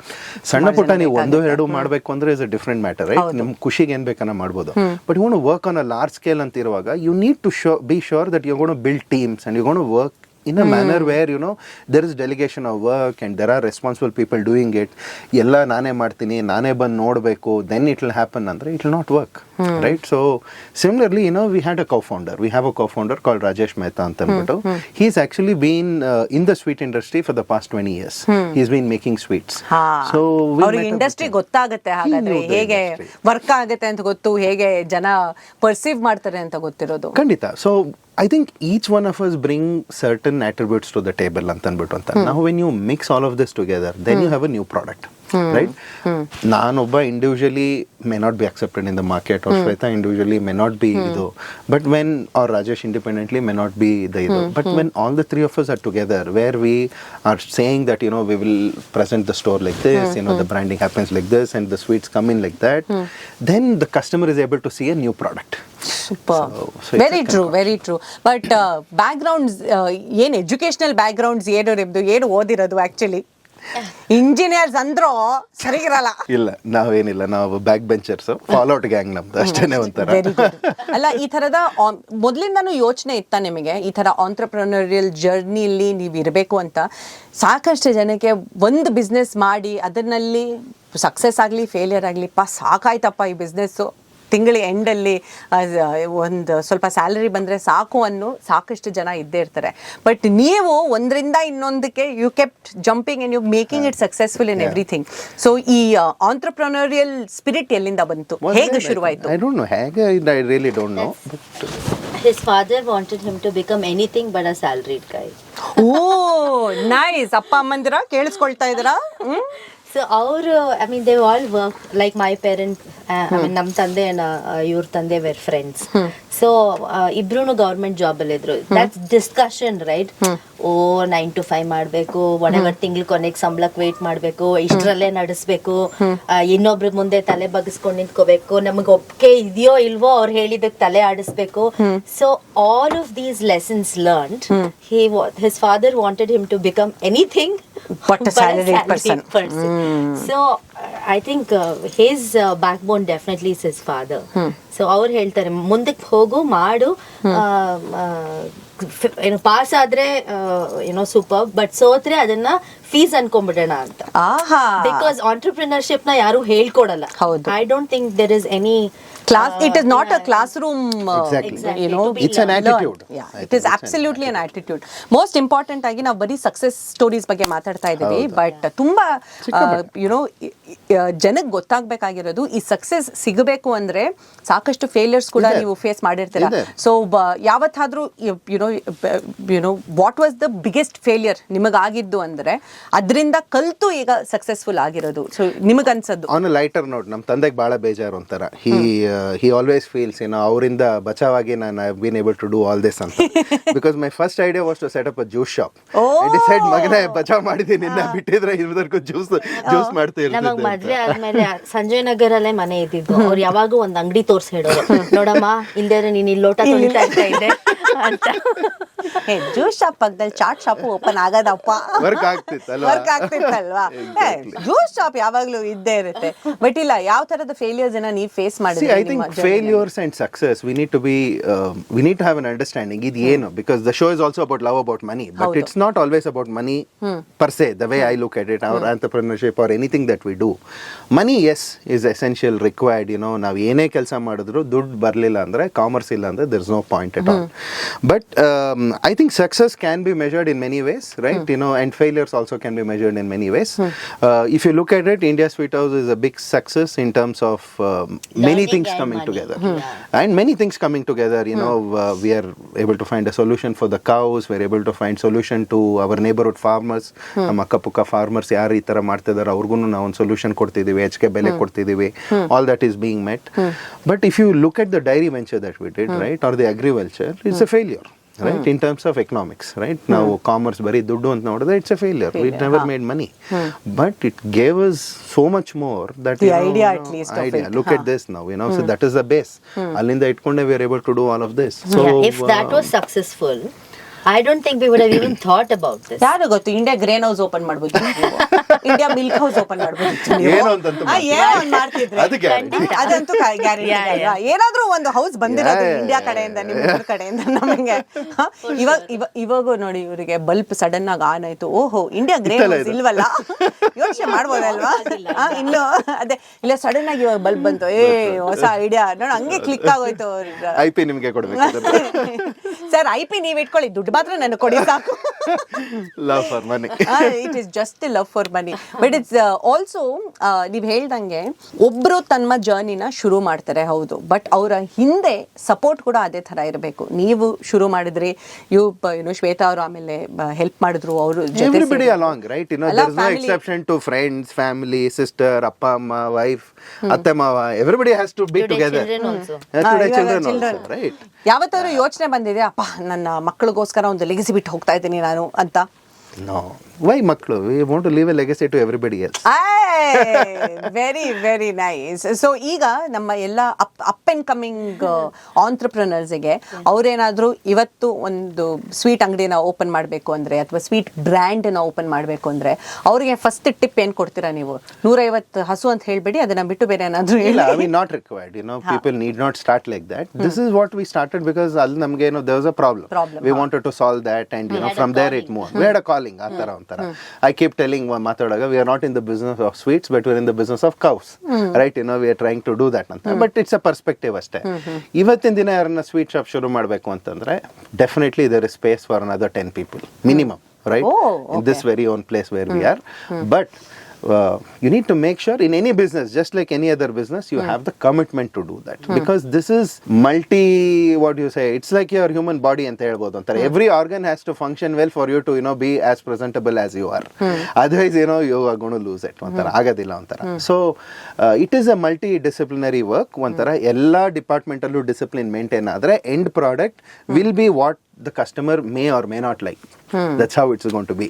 Speaker 1: ಸಣ್ಣ ಪುಟ್ಟ ನೀವು 1-2 ಮಾಡಬೇಕು ಅಂದ್ರೆ is a different matter right ನಿಮ್ ಖುಷಿಗೆ ಏನ್ ಬೇಕನ್ನ ಮಾಡ್ಬೋದು but you want to work on a large scale ಅಂತ ಇರುವಾಗ you need to be sure that you gonna build teams and you gonna work in a manner where you know there is delegation of work and there are responsible people doing it ella nane martini nane ban nodbeku then it will happen andre it will not work right so similarly you know we have a co-founder called Rajesh Mehta anta anbitu he's actually been in the sweet industry for the past 20 years he's been making sweets
Speaker 3: so our industry gottagutte hagadre hege work agutte anta gottu hege jana perceive ಮಾಡ್ತಾರೆ ಅಂತ ಗೊತ್ತಿರೋದು
Speaker 1: ಖಂಡಿತ so I think each one of us bring certain attributes to the table ಅಂತ ಅಂದ್ಬಿಟ್ಟು ಅಂತ now when you mix all of this together then you have a new product right ನಾನೊಬ್ಬ individually may not be accepted in the market or Shwetha individually may not be idu but when or Rajesh independently may not be the idu but when all the three of us are together where we are saying that you know we will present the store like this you know the branding happens like this and the sweets come in like that then the customer is able to see a new product.
Speaker 3: Super. So very true but backgrounds ಏನು educational backgrounds ಏನು ಓದಿರೋದು actually engineers ಅಂದ್ರೂ ಸರಿಗಿರಲ್ಲ
Speaker 1: ಇಲ್ಲ ನಾವೇನಿಲ್ಲ ನಾವು back benchers ಫಾಲೋಟ್ gang ನಮ್ದು ಅಷ್ಟೇನೆ ಒಂಥರ
Speaker 3: ಅಲ್ಲ ಈ ತರದ ಮೊದಲಿಂದಾನು ಯೋಚನೆ ಇತ್ತ ನಿಮಗೆ ಈ ತರ ಆಂಟ್ರಪ್ರನರಿಯಲ್ ಜರ್ನಿಲಿ ನೀವು ಇರಬೇಕು ಅಂತ ಸಾಕಷ್ಟು ಜನಕ್ಕೆ ಒಂದು ಬಿಸ್ನೆಸ್ ಮಾಡಿ ಅದರಲ್ಲಿ ಸಕ್ಸಸ್ ಆಗಲಿ ಫೇಲಿಯರ್ ಆಗಲಿ ಸಾಕಾಯ್ತಪ್ಪ ಈ ಬಿಸ್ನೆಸ್ಸು ತಿಂಗಳ ಎಂಡಲ್ಲಿ ಒಂದು ಸ್ವಲ್ಪ ಸ್ಯಾಲರಿ ಬಂದರೆ ಸಾಕು ಅನ್ನೋ ಸಾಕಷ್ಟು ಜನ ಇದ್ದೇ ಇರ್ತಾರೆ ಬಟ್ ನೀವು ಒಂದರಿಂದ ಇನ್ನೊಂದಕ್ಕೆ you kept jumping and you making it successful in everything so ಈ ಆಂಟ್ರಪ್ರನರಿಯಲ್ ಸ್ಪಿರಿಟ್ ಎಲ್ಲಿಂದ ಬಂತು ಹೇಗೆ ಶುರುವಾಯಿತು
Speaker 1: I don't know ಹೇಗೆ I really don't know but
Speaker 2: his father wanted him to become anything but a salaried guy.
Speaker 3: Oh nice ಅಪ್ಪ ಅಮ್ಮಂದಿರ ಕೇಳಿಸ್ಕೊಳ್ತಾ ಇದ್ದೀರಾ
Speaker 2: So I mean they all work like my parent I mean ನಮ್ಮ ತಂದೆ ಇವ್ರ ತಂದೆ were friends so ಇಬ್ರು government job ಅಲ್ಲಿ ಇದ್ರು that's discussion right 9 to 5 ಮಾಡಬೇಕು whatever ತಿಂಗಳ ಕೊನೆಗೆ ಸಂಬಳಕ್ಕೆ ವೇಟ್ ಮಾಡಬೇಕು ಇಷ್ಟರಲ್ಲೇ ನಡೆಸಬೇಕು ಇನ್ನೊಬ್ರ ಮುಂದೆ ತಲೆ ಬಗ್ಗಿಸ್ಕೊಂಡು ನಿಂತ್ಕೋಬೇಕು ನಮಗೆ ಒಪ್ಪಿಗೆ ಇದೆಯೋ ಇಲ್ವೋ ಅವ್ರು ಹೇಳಿದಕ್ಕೆ ತಲೆ ಆಡಿಸ್ಬೇಕು so all of these lessons learned his father wanted him to become anything
Speaker 3: but a salaried person.
Speaker 2: So I think his backbone definitely is his father. So ಅವ್ರು ಹೇಳ್ತಾರೆ ಮುಂದಕ್ಕೆ ಹೋಗು ಮಾಡು ಏನು ಪಾಸ್ ಆದ್ರೆ ಏನೋ ಸೂಪರ್ ಬಟ್ ಸೋತ್ರೆ ಅದನ್ನ ಫೀಸ್ ಅನ್ಕೊಂಡ್ಬಿಡೋಣ ಅಂತ ಬಿಕಾಸ್ ಆಂಟ್ರಪ್ರಿನರ್ಶಿಪ್ ನ ಯಾರು ಹೇಳ್ಕೊಡಲ್ಲ I don't think there is any
Speaker 3: class it is not a classroom
Speaker 1: exactly.
Speaker 3: You know
Speaker 1: it's an attitude
Speaker 3: it is absolutely an attitude most important ಆಗಿ ನಾವು ಬರೀ ಸಕ್ಸಸ್ ಸ್ಟೋರೀಸ್ ಬಗ್ಗೆ ಮಾತಾಡ್ತಾ ಇದೀವಿ ಬಟ್ ತುಂಬಾ ಯು ನೋ ಜನಕ್ಕೆ ಗೊತ್ತಾಗಬೇಕಾಗಿರೋದು ಈ ಸಕ್ಸಸ್ ಸಿಗಬೇಕು ಅಂದ್ರೆ ಸಾಕಷ್ಟು ಫೇಲಿಯರ್ಸ್ ಕೂಡ ನೀವು ಫೇಸ್ ಮಾಡಿರ್ತೀರಾ ಸೊ ಯಾವತ್ತಾದ್ರೂ you know what was the biggest failure ನಿಮಗಾಗಿದ್ದು ಅಂದ್ರೆ ಅದರಿಂದ ಕಲ್ತು ಈಗ ಸಕ್ಸಸ್ಫುಲ್ ಆಗಿರೋದು ಸೊ ನಿಮಗನ್ಸದ್ದು
Speaker 1: ಆನ್ ಅ ಲೈಟರ್ ನೋಟ್ ನಮ್ಮ ತಂದೆಗೆ ಬಹಳ ಬೇಜಾರು ಅಂತಾರ he always feels you know ಅವರಿಂದ ಬಚಾವಾಗಿ ನಾನು I have been able to do all this ಅಂತ because my first idea was to set up a juice shop I decided ಮಗನೇ ಬಚಾವ್ ಮಾಡಿದೀನಿ ನಿನ್ನ ಬಿಟ್ಟಿದ್ರೆ ಇವ್ರದರ್ಗೂ ಜ್ಯೂಸ್ ಮಾಡ್ತಾ ಇರ್ತಿದ್ದೆ
Speaker 2: ನಮಗೆ ಮದ್ವೆ ಆದ್ಮೇಲೆ ಸಂಜಯ್ ನಗರಲ್ಲೇ ಮನೆ ಇದ್ದಿದ್ದು ಅವ್ರು ಯಾವಾಗೂ ಒಂದು ಅಂಗಡಿ ತೋರ್ಸಿ ಹೇಳೋರು ನೋಡಮ್ಮ ಇಲ್ದೇನೆ ನೀನು ಇಲ್ಲಿ ಲೋಟ ತೊಳಿತಾ ಇರ್ತಾ ಇದ್ದೆ ಅಂತ
Speaker 3: ಜ್ಯೂಸ್ ಶಾಪ್ ಪಕ್ಕದಲ್ಲಿ ಚಾಟ್ ಶಾಪ್ ಓಪನ್ ಆಗದಪ್ಪ
Speaker 1: ವರ್ಕ್ ಆಗ್ತಿತ್ತಲ್ವಾ
Speaker 3: ಜ್ಯೂಸ್ ಶಾಪ್ ಯಾವಾಗ್ಲೂ ಇದ್ದೇ ಇರುತ್ತೆ ಬಟ್ ಇಲ್ಲ ಯಾವ ತರದ ಫೇಲಿಯರ್ಸ್ ನೀವು ಫೇಸ್ ಮಾಡಿದ್ರಿ
Speaker 1: I think failures and success we need to have an understanding ಇದು ಏನು because the show is also about love about money but it's not always about money per se the way I look at it our entrepreneurship or anything that we do money yes is essential required you know ನಾವು ಏನೇ ಕೆಲಸ ಮಾಡಿದ್ರು ದುಡ್ಡು ಬರಲಿಲ್ಲ ಅಂದ್ರೆ commerce ಇಲ್ಲ ಅಂದ್ರೆ there is no point at all but I think success can be measured in many ways right you know and failures also can be measured in many ways if you look at it India Sweet House is a big success in terms of many things coming together and many things coming together you know we are able to find a solution for the cows we are able to find solution to our neighborhood farmers ನಮ್ಮ ಅಕ್ಕಪಕ್ಕ farmers ಯಾರು ಈ ತರ ಮಾಡ್ತಿದ್ದಾರೆ ಅವ್ರಿಗೂ ನಾವು ಒಂದು solution ಕೊಡ್ತಿದೀವಿ ಹೆಚ್ಚಿಗೆ ಬೆಲೆ ಕೊಡ್ತಿದೀವಿ all that is being met but if you look at the dairy venture that we did right or the agriculture it's a failure right, in terms of economics, right? Now commerce bari ದುಡ್ಡು ಅಂತ ನೋಡಿದ್ರೆ it's a failure. We never made money, but it gave us so much more that
Speaker 3: The idea at least of it.
Speaker 1: Look at this now, so that is the base. Alinda itkonde we are able to do all of this. So
Speaker 2: if that was successful, I don't think we would have even thought about this.
Speaker 3: ಯಾರು ಗೊತ್ತು, India grain house open ಮಾಡ್ಬೋದು, India milk house open ಮಾಡ್ಬೋದು.
Speaker 1: ಏನು ಅಂತಂತೂ
Speaker 3: ಮಾಡ್ತಿದ್ರೆ
Speaker 1: ಅದು guarantee.
Speaker 3: ಅದಂತೂ guarantee ಅಲ್ವಾ? ಏನಾದ್ರೂ ಒಂದು ಹೌಸ್ ಬಂದಿರೋದು ಇಂಡಿಯಾ ಕಡೆಯಿಂದ, ನಿಮ್ಮ ಕಡೆಯಿಂದ ನಮಗೆ. ಇವಾಗ ನೋಡಿ, ಇವರಿಗೆ ಬಲ್ಪ್ ಸಡನ್ ಆಗಿ ಆನ್ ಆಯ್ತು, ಓಹೋ ಇಂಡಿಯಾ ಗ್ರೇನ್ ಹೌಸ್ ಇಲ್ವಲ್ಲ, ಯೋಚನೆ ಮಾಡ್ಬೋದಲ್ವಾ? ಇನ್ನು ಅದೇ ಇಲ್ಲ, ಸಡನ್ ಆಗಿ ಇವಾಗ ಬಲ್ಪ್ ಬಂತು, ಹೊಸ ಐಡಿಯಾ ನೋಡಿ, ಹಂಗೆ ಕ್ಲಿಕ್ ಆಗೋಯ್ತು.
Speaker 1: IP ನಿಮಗೆ ಕೊಡ್ಬೇಕು
Speaker 3: ಸರ್, IP ನೀವ್ ಇಟ್ಕೊಳ್ಳಿ, ದುಡ್ಡು ಮಾತ್ರ ನನಗೆ ಕೊಡಿ ಸಾಕು.
Speaker 1: Love for money.
Speaker 3: It is just love for money, but it's also ನೀವ್ ಹೇಳ್ದಂಗೆ ಒಬ್ರು ತಮ್ಮ ಜರ್ನಿನ ಶುರು ಮಾಡ್ತಾರೆ, ಹೌದು, ಬಟ್ ಅವರ ಹಿಂದೆ ಸಪೋರ್ಟ್ ಕೂಡ ಅದೇ ತರ ಇರಬೇಕು. ನೀವು ಶುರು ಮಾಡಿದ್ರಿ, ಶ್ವೇತಾ ಅವರು ಆಮೇಲೆ ಹೆಲ್ಪ್ ಮಾಡಿದ್ರು, ಅವರು
Speaker 1: everybody along, right? There is no exception to friends, family, sister, appa amma, wife, atte mava, everybody has to be together.
Speaker 2: Children also.
Speaker 1: Today children also, right?
Speaker 3: ಯಾವತ್ತಾದ್ರೂ ಯೋಚನೆ ಬಂದಿದೆ, ಅಪ್ಪ ನನ್ನ ಮಕ್ಕಳಿಗೋಸ್ಕರ ಒಂದು ಲೆಗಸಿ ಬಿಟ್ಟು ಹೋಗ್ತಾ ಇದ್ದೀನಿ ನಾನು ಅಂತ?
Speaker 1: No. Why maklu? We want to leave a legacy to everybody else.
Speaker 3: Very very nice. So ಈಗ ನಮ್ಮ ಎಲ್ಲ ಅಪ್ ಅಂಡ್ ಕಮಿಂಗ್ ಆಂಟ್ರಪ್ರನರ್ಸ್ಗೆ ಅವ್ರೇನಾದ್ರೂ ಇವತ್ತು ಒಂದು ಸ್ವೀಟ್ ಅಂಗಡಿನ ಓಪನ್ ಮಾಡಬೇಕು ಅಂದ್ರೆ, ಅಥವಾ ಸ್ವೀಟ್ ಬ್ರ್ಯಾಂಡ್ನ ಓಪನ್ ಮಾಡಬೇಕು ಅಂದ್ರೆ, ಅವ್ರಿಗೆ ಫಸ್ಟ್ ಟಿಪ್ ಏನ್ ಕೊಡ್ತೀರಾ ನೀವು? 150 ಹಸು ಅಂತ ಹೇಳ್ಬೇಡಿ, ಅದನ್ನ ಬಿಟ್ಟು ಬೇರೆ ಏನಾದ್ರೂ
Speaker 1: ಇಲ್ಲ, I mean not required. People need not start like that. This is what we started because ಅಲ್ಲಿ ನಮಗೆ there was a problem. We wanted to solve that, and from there it moved. We had a calling, ಆ ತರ ಒಂಥರ. I keep telling ಮಾತಾಡೋವಾಗ, we are not in the business of sweets, but we are in the business of cows, right? We are trying to do that ಅಂತ. But it's a perspective ಅಷ್ಟೇ. ಇವತ್ತಿನ ದಿನ ಯಾರನ್ನ sweet shop ಶುರು ಮಾಡಬೇಕು ಅಂತಂದ್ರೆ, definitely there is space for another 10 people minimum, right? In this very own place where we are. But you need to make sure in any business, just like any other business, you have the commitment to do that, because this is what you say, it's like your human body anta helbodu antar. Every organ has to function well for you to be as presentable as you are. Otherwise you are going to lose it antar, agadilla antar. So it is a multidisciplinary work antar. Ella department allu discipline maintain adre end product will be what the customer may or may not like. That's how it's going to be.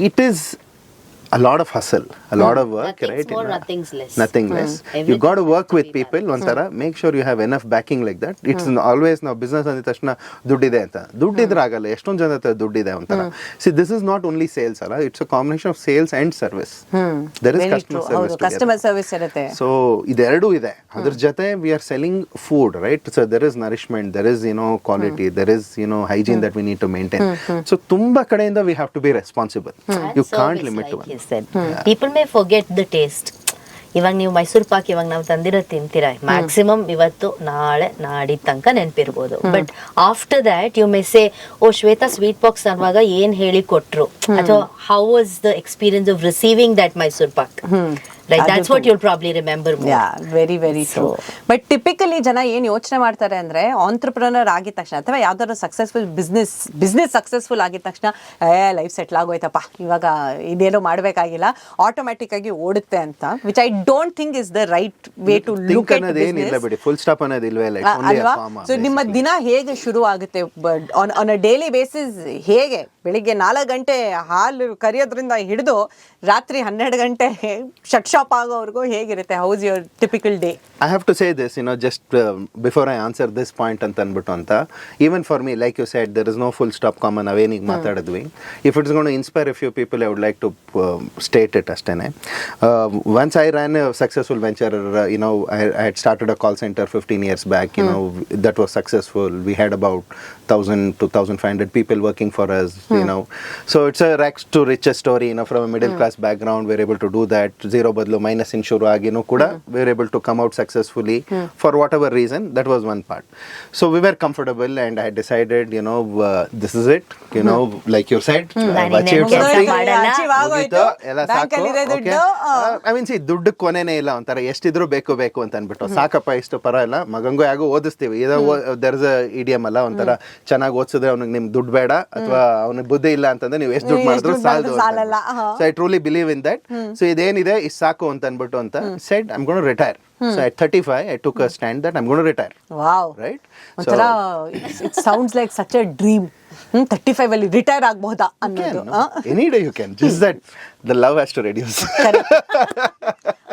Speaker 1: It is a lot of hustle, a lot of work,
Speaker 2: Nothing's
Speaker 1: right?
Speaker 2: more, nothing's less.
Speaker 1: Nothing less. You got to work with people ಒಂಥರ. Make sure you have enough backing like that. It's always ನಾವು business ಅಂದ ತಕ್ಷಣ ದುಡ್ಡಿದೆ ಅಂತ. ದುಡ್ಡಿದ್ರೆ ಆಗಲ್ಲ, ಎಷ್ಟೊಂದು ಜನ ಹತ್ರ ದುಡ್ಡಿದೆ ಒಂಥರ. See, this is not only sales ಅಲ್ಲ, it's a combination of sales and service. There is customer service together.
Speaker 3: Customer service ಇರುತ್ತೆ.
Speaker 1: So ಇದೆರಡು ಇದೆ. ಅದ್ರ ಜೊತೆ we are selling food, right? So there is nourishment, there is quality, there is hygiene that we need to maintain. So ತುಂಬಾ ಕಡೆಯಿಂದ we have to be responsible. You can't limit to one.
Speaker 2: Said. People may forget the taste. ಇವಾಗ ನೀವು ಮೈಸೂರು ಪಾಕ್ ಇವಾಗ ನಾವು ತಂದಿರೋ ತಿಂತೀರಾ, maximum ಇವತ್ತು ನಾಳೆ ನಾಡಿದ ತನಕ ನೆನಪಿರ್ಬೋದು. But after that you may say, oh Shweta sweet box ತರುವಾಗ ಏನ್ ಹೇಳಿ ಕೊಟ್ರು, ಅಥವಾ how was the experience of receiving that Mysuru pak. Like that's what you'll probably remember more.
Speaker 3: Yeah, very very true. But typically ಜನ ಏನ್ ಯೋಚನೆ ಮಾಡ್ತಾರೆ ಅಂದ್ರೆ, ಆಂಟ್ರಪ್ರನರ್ ಆಗಿದ ತಕ್ಷಣ ಅಥವಾ ಯಾವ್ದಾದ್ರು ಸಕ್ಸಸ್ಫುಲ್ ಬಿಸ್ನೆಸ್ ಸಕ್ಸಸ್ಫುಲ್ ಆಗಿದ ತಕ್ಷಣ ಲೈಫ್ ಸೆಟ್ಲ್ ಆಗೋಯ್ತಪ್ಪ, ಇವಾಗ ಇದೇನೋ ಮಾಡ್ಬೇಕಾಗಿಲ್ಲ, ಆಟೋಮ್ಯಾಟಿಕ್ ಆಗಿ ಓಡುತ್ತೆ ಅಂತ, which I don't think is the right way to look at business.
Speaker 1: Full stop ಅನ್ನೋದು ಇಲ್ವೇ ಇಲ್ಲ.
Speaker 3: ಅಲ್ವಾ? ಸೊ ನಿಮ್ಮ ದಿನ ಹೇಗೆ ಶುರು ಆಗುತ್ತೆ ಆನ್ ಅ ಡೈಲಿ ಬೇಸಿಸ್? ಹೇಗೆ ಬೆಳಿಗ್ಗೆ 4 ಗಂಟೆ ಹಾಲು ಕರಿಯೋದ್ರಿಂದ ಹಿಡಿದು ರಾತ್ರಿ 12 ಗಂಟೆ ಶಟ್ ಶಾಪ್ ಆಗೋವರೆಗೂ ಹೇಗಿರುತ್ತೆ? How is your typical day?
Speaker 1: I have to say this, just before I answer this point ಅಂತ ಅಂದ್ಬಿಟ್ಟು ಅಂತ, even for me, like you said, there is no full stop comma ನಾವೇನಿಗೆ ಮಾತಾಡಿದ್ವಿ. If it's going to inspire a few people, I would like to state it ಅಷ್ಟೇನೆ. Once I ran a successful venture, I had started a call center 15 years back, that was successful. We had about 1,000 to 1,500 people working for us, So it's a rags to riches story, from a middle class background, we're able to do that. Zero badlu minus in shuru aginu kuda, we're able to come out successfully for whatever reason. That was one part. So we were comfortable, and I decided, this is it, like you said, achieved something. ಎಲ್ಲ ಸಾಕು. I mean, see, ದುಡ್ಡು ಕೊನೆನೇ ಇಲ್ಲ ಒಂಥರ, ಎಷ್ಟಿದ್ರು ಬೇಕು ಅಂತ ಅನ್ಬಿಟ್ಟು, ಸಾಕಪ್ಪ ಇಷ್ಟು ಪರವಾಗಿಲ್ಲ, ಮಗಂಗೂ ಯಾಗೋ ಓದಿಸ್ತೀವಿ. ದರ್ ಇಸ್ ಅ ಇಡಿಯಮ್ ಅಲ್ಲ, ಒಂಥರ ಚೆನ್ನಾಗಿ ಓದಿಸಿದ್ರೆ ಅವ್ನಿಗೆ ನಿಮ್ ದುಡ್ಡು ಬೇಡ, ಅಥವಾ ಅವನಿಗೆ ಬುದ್ಧಿ ಇಲ್ಲ ಅಂತಂದ್ರೆ ನೀವು ಎಷ್ಟು ದುಡ್ಡು ಮಾಡಿದ್ರು ಸಾಲದು. So I truly believe in that. So ಇದೇನಿದೆ ಇಷ್ಟು ಸಾಕು ಅಂತ ಅನ್ಬಿಟ್ಟು ಅಂತ said, I'm going to retire. So at 35, I took a stand that I'm going to retire.
Speaker 3: Wow.
Speaker 1: Right?
Speaker 3: It sounds like such a dream. 35 ಅಲ್ಲಿ retire ಆಗ್ಬಹುದಾ ಅನ್ನೋದು.
Speaker 1: Any day you can. Just that the love has to reduce.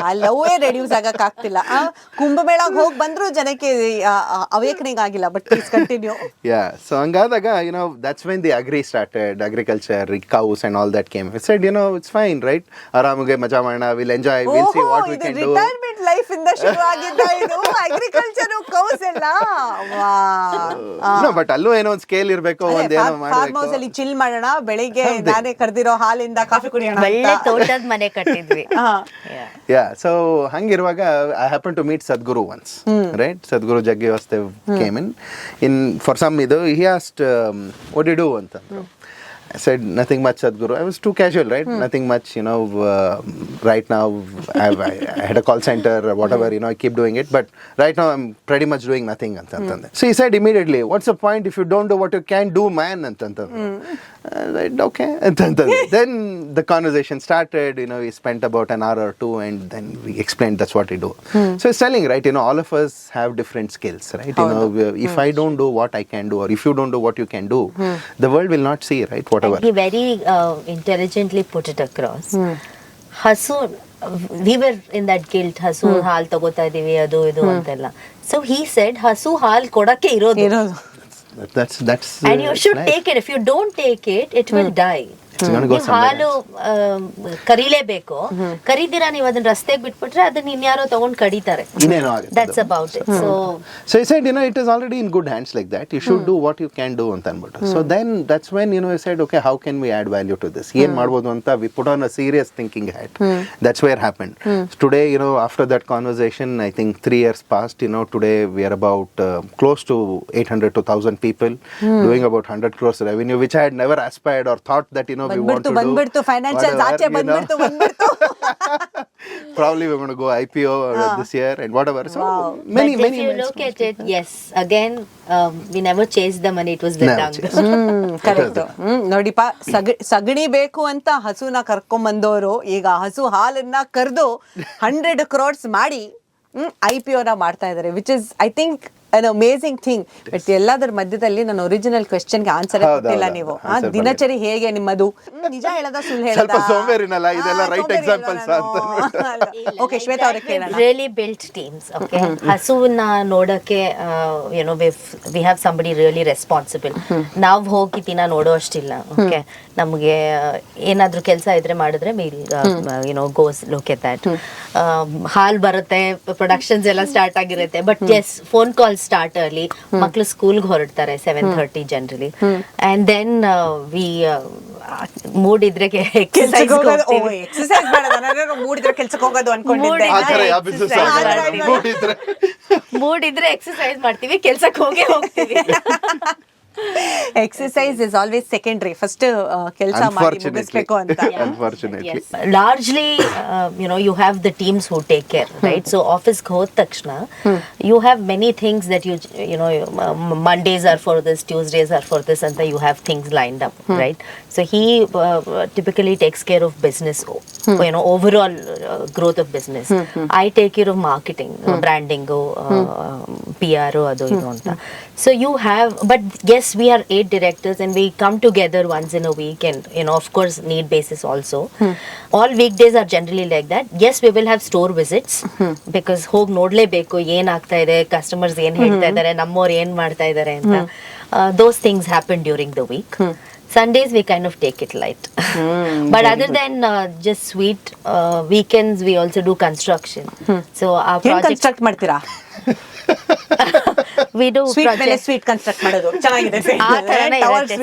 Speaker 3: ಆ ಲವ್ವೇ reduce ಆಗಕ್ ಆಗ್ತಿಲ್ಲ. ಕುಂಭಮೇಳಕ್ಕೆ ಹೋಗಿ ಬಂದ್ರು ಜನಕ್ಕೆ awakening ಆಗಿಲ್ಲ. But please continue.
Speaker 1: So ಹಂಗಾದಾಗ that's when the agriculture, cows and all that came. I said it's fine, right? ಆರಾಮಾಗಿ ಮಜಾ ಮಾಡೋಣ, we'll enjoy, we'll see what we can do.
Speaker 3: Retirement life ಇಂದ ಶುರು ಆಗಿದ್ದ ಇದು ಅಗ್ರಿಕಲ್ಚರ್ ಕೌಸ್ ಎಲ್ಲ.
Speaker 1: No, but ಅಲ್ಲೂ ಏನೋ ಒಂದು ಸ್ಕೇಲ್ ಇರಬೇಕು, ಒಂದೇನೋ ಮಾಡಬೇಕು.
Speaker 3: ಫಾರ್ಮ್ ಹೌಸ್ ಅಲ್ಲಿ ಚಿಲ್ ಮಾಡೋಣ, ಬೆಳಿಗ್ಗೆ ನಾನೇ ಕರ್ದಿರೋ ಹಾಲಿಂದ ಕಾಫಿ ಕುಡಿಯೋಣ.
Speaker 2: ಒಳ್ಳೆ ತೋಟದ ಮನೆ ಕಟ್ಟಿದ್ವಿ.
Speaker 1: So ಹಂಗಿರುವಾಗ I happened to meet Sadhguru once, right? Sadhguru Jaggi Vastev came in for some he asked what do you do ಅಂತಂದ್ರು. I said nothing much, Sadhguru. I was too casual, right? Nothing much, right now I had a call center or whatever, I keep doing it, but right now I'm pretty much doing nothing antantande. So he said immediately, what's the point if you don't do what you can do, man, antantande. I said okay antantande. Then the conversation started, we spent about an hour or two and then we explained that's what we do. So it's telling, right, all of us have different skills, right? If I don't do what I can do, or if you don't do what you can do, the world will not see, right? Whatever.
Speaker 2: And he very intelligently put it across. Hasu, we were in that guilt. Hasu ಹಾಲ್ ತಗೋತಾ ಇದೀವಿ ಅದು ಇದು ಅಂತೆಲ್ಲ. So he said hasu ಹಾಲ್ ಕೊಡಕ್ಕೆ ಇರೋದು.
Speaker 1: That's
Speaker 2: and you should
Speaker 1: life.
Speaker 2: take it. If you don't take it, it will die.
Speaker 1: ನೀವು
Speaker 2: ಹಾಲು ಕರೀಲೇಬೇಕು. ಕರೀದಿರ ನೀವು ಅದನ್ನ ರಸ್ತೆಗೆ ಬಿಟ್ಬಿಟ್ರೆ ಅದನ್ನ ಇನ್ಯಾರೋ ತಗೊಂಡ್ ಕಡಿತಾರೆ. That's about it.
Speaker 1: So he said, it is already in good hands like that. You should do what you can do ಅಂತ ಅಂದ್ಬಿಟ್ಟು. So then that's when I said, okay, how can we add value to this? ಏನ್ ಮಾಡ್ಬೋದು ಅಂತ we put on a serious thinking hat. That's where happened. Today, after that conversation, I think 3 years passed. Today we are about close to 800 to 1,000 people doing about 100 crores revenue, which I had never aspired or thought that we want to
Speaker 3: do. Financial ಆಚೆ ಬಂದ್ಬಿಡ್ತು.
Speaker 1: Probably we're going to go IPO this year and whatever. So
Speaker 2: many if you look at it, yes, again we never chased the money, it was the dung.
Speaker 3: Correct. ನೋಡಿಪ್ಪ, ಸಗಣಿ ಬೇಕು ಅಂತ ಹಸುನ ಕರ್ಕೊಂಬಂದವರು ಈಗ ಹಸು ಹಾಲನ್ನ ಕರೆದು 100 crores ಮಾಡಿ IPO ನ ಮಾಡ್ತಾ ಇದ್ದಾರೆ, which is I think an amazing thing. But ಎಲ್ಲದರ ಮಧ್ಯದಲ್ಲಿ ನನ್ನ ಒರಿಜಿನಲ್ ಕ್ವೆಶ್ಚನ್ಗೆ ಆನ್ಸರ್ ಕೊಟ್ಟಿಲ್ಲ ನೀವು. ದಿನಚರಿ ಹೇಗೆ ನಿಮ್ಮದು? ನಿಜ ಹೇಳದ ಸುಳ್ಳು ಹೇಳದ?
Speaker 1: ಸ್ವಲ್ಪ ಸೋಂಬೇರಿನಲ್ಲ, ಇದೆಲ್ಲ ರೈಟ್ ಎಕ್ಸಾಂಪಲ್ಸ್ ಅಂತ.
Speaker 3: ಓಕೆ, ಶ್ವೇತಾ ಅವರೇ ಕೇಳೋಣ.
Speaker 2: Really built teams. Okay, ಹಸುವನ್ನ ನೋಡಕ್ಕೆ we have somebody really responsible. ನಾವು ಹೋಗಿ ದಿನ ನೋಡೋ ಅಷ್ಟಿಲ್ಲ. ಓಕೆ, ನಮಗೆ ಏನಾದ್ರೂ ಕೆಲಸ ಇದ್ರೆ ಮಾಡಿದ್ರೆ goes look at that. ಹಾಲ್ ಬರುತ್ತೆ, ಪ್ರೊಡಕ್ಷನ್ಸ್ ಎಲ್ಲ ಸ್ಟಾರ್ಟ್ ಆಗಿರುತ್ತೆ. But yes, phone call start early. ಮಕ್ಳು ಸ್ಕೂಲ್ಗೆ ಹೊರಡ್ತಾರೆ 7:30 generally. And then we mood ಇದ್ರೆ ಎಕ್ಸರ್ಸೈಸ್ ಮೂಡ್ ಇದ್ರೆ ಎಕ್ಸರ್ಸೈಸ್ ಮಾಡ್ತೀವಿ, ಕೆಲ್ಸಕ್ಕೆ ಹೋಗ್ತೀವಿ.
Speaker 3: Exercise is always secondary. First ಕೆಲಸ ಮಾಡಿ ಮುಗಿಸ್ಬೇಕು ಅಂತ.
Speaker 1: Unfortunately.
Speaker 2: Yes. Largely, you have the teams who take care, right? So office ಗೆ ಹೋದ ತಕ್ಷಣ you have many things that Mondays are for this, Tuesdays are for this, and you have things lined up, right? So he typically takes care of business, overall growth of business. I take care of marketing, branding, PR adu idu anta. So you have, but yes, we are 8 directors and we come together once in a week, and of course need basis also. All weekdays are generally like that. Yes, we will have store visits because ಹೋಗಿ ನೋಡ್ಲೇಬೇಕು ಏನ್ ಆಗ್ತಾ ಇದೆ, customers ಏನ್ ಹೇಳ್ತಾ ಇದಾರೆ, ನಮ್ಮವ್ರು ಏನ್ ಮಾಡ್ತಾ ಇದಾರೆ ಅಂತ. Those things happen during the week. Sundays we kind of take it light. But other than just sweet, weekends we also do construction. So our project
Speaker 3: construct ಮಾಡ್ತೀರಾ?
Speaker 2: we do
Speaker 3: ಸ್ವೀಟ್ ಕನ್ಸ್ಟ್ರಕ್ಟ್ ಮಾಡೋದು ಚೆನ್ನಾಗಿದೆ,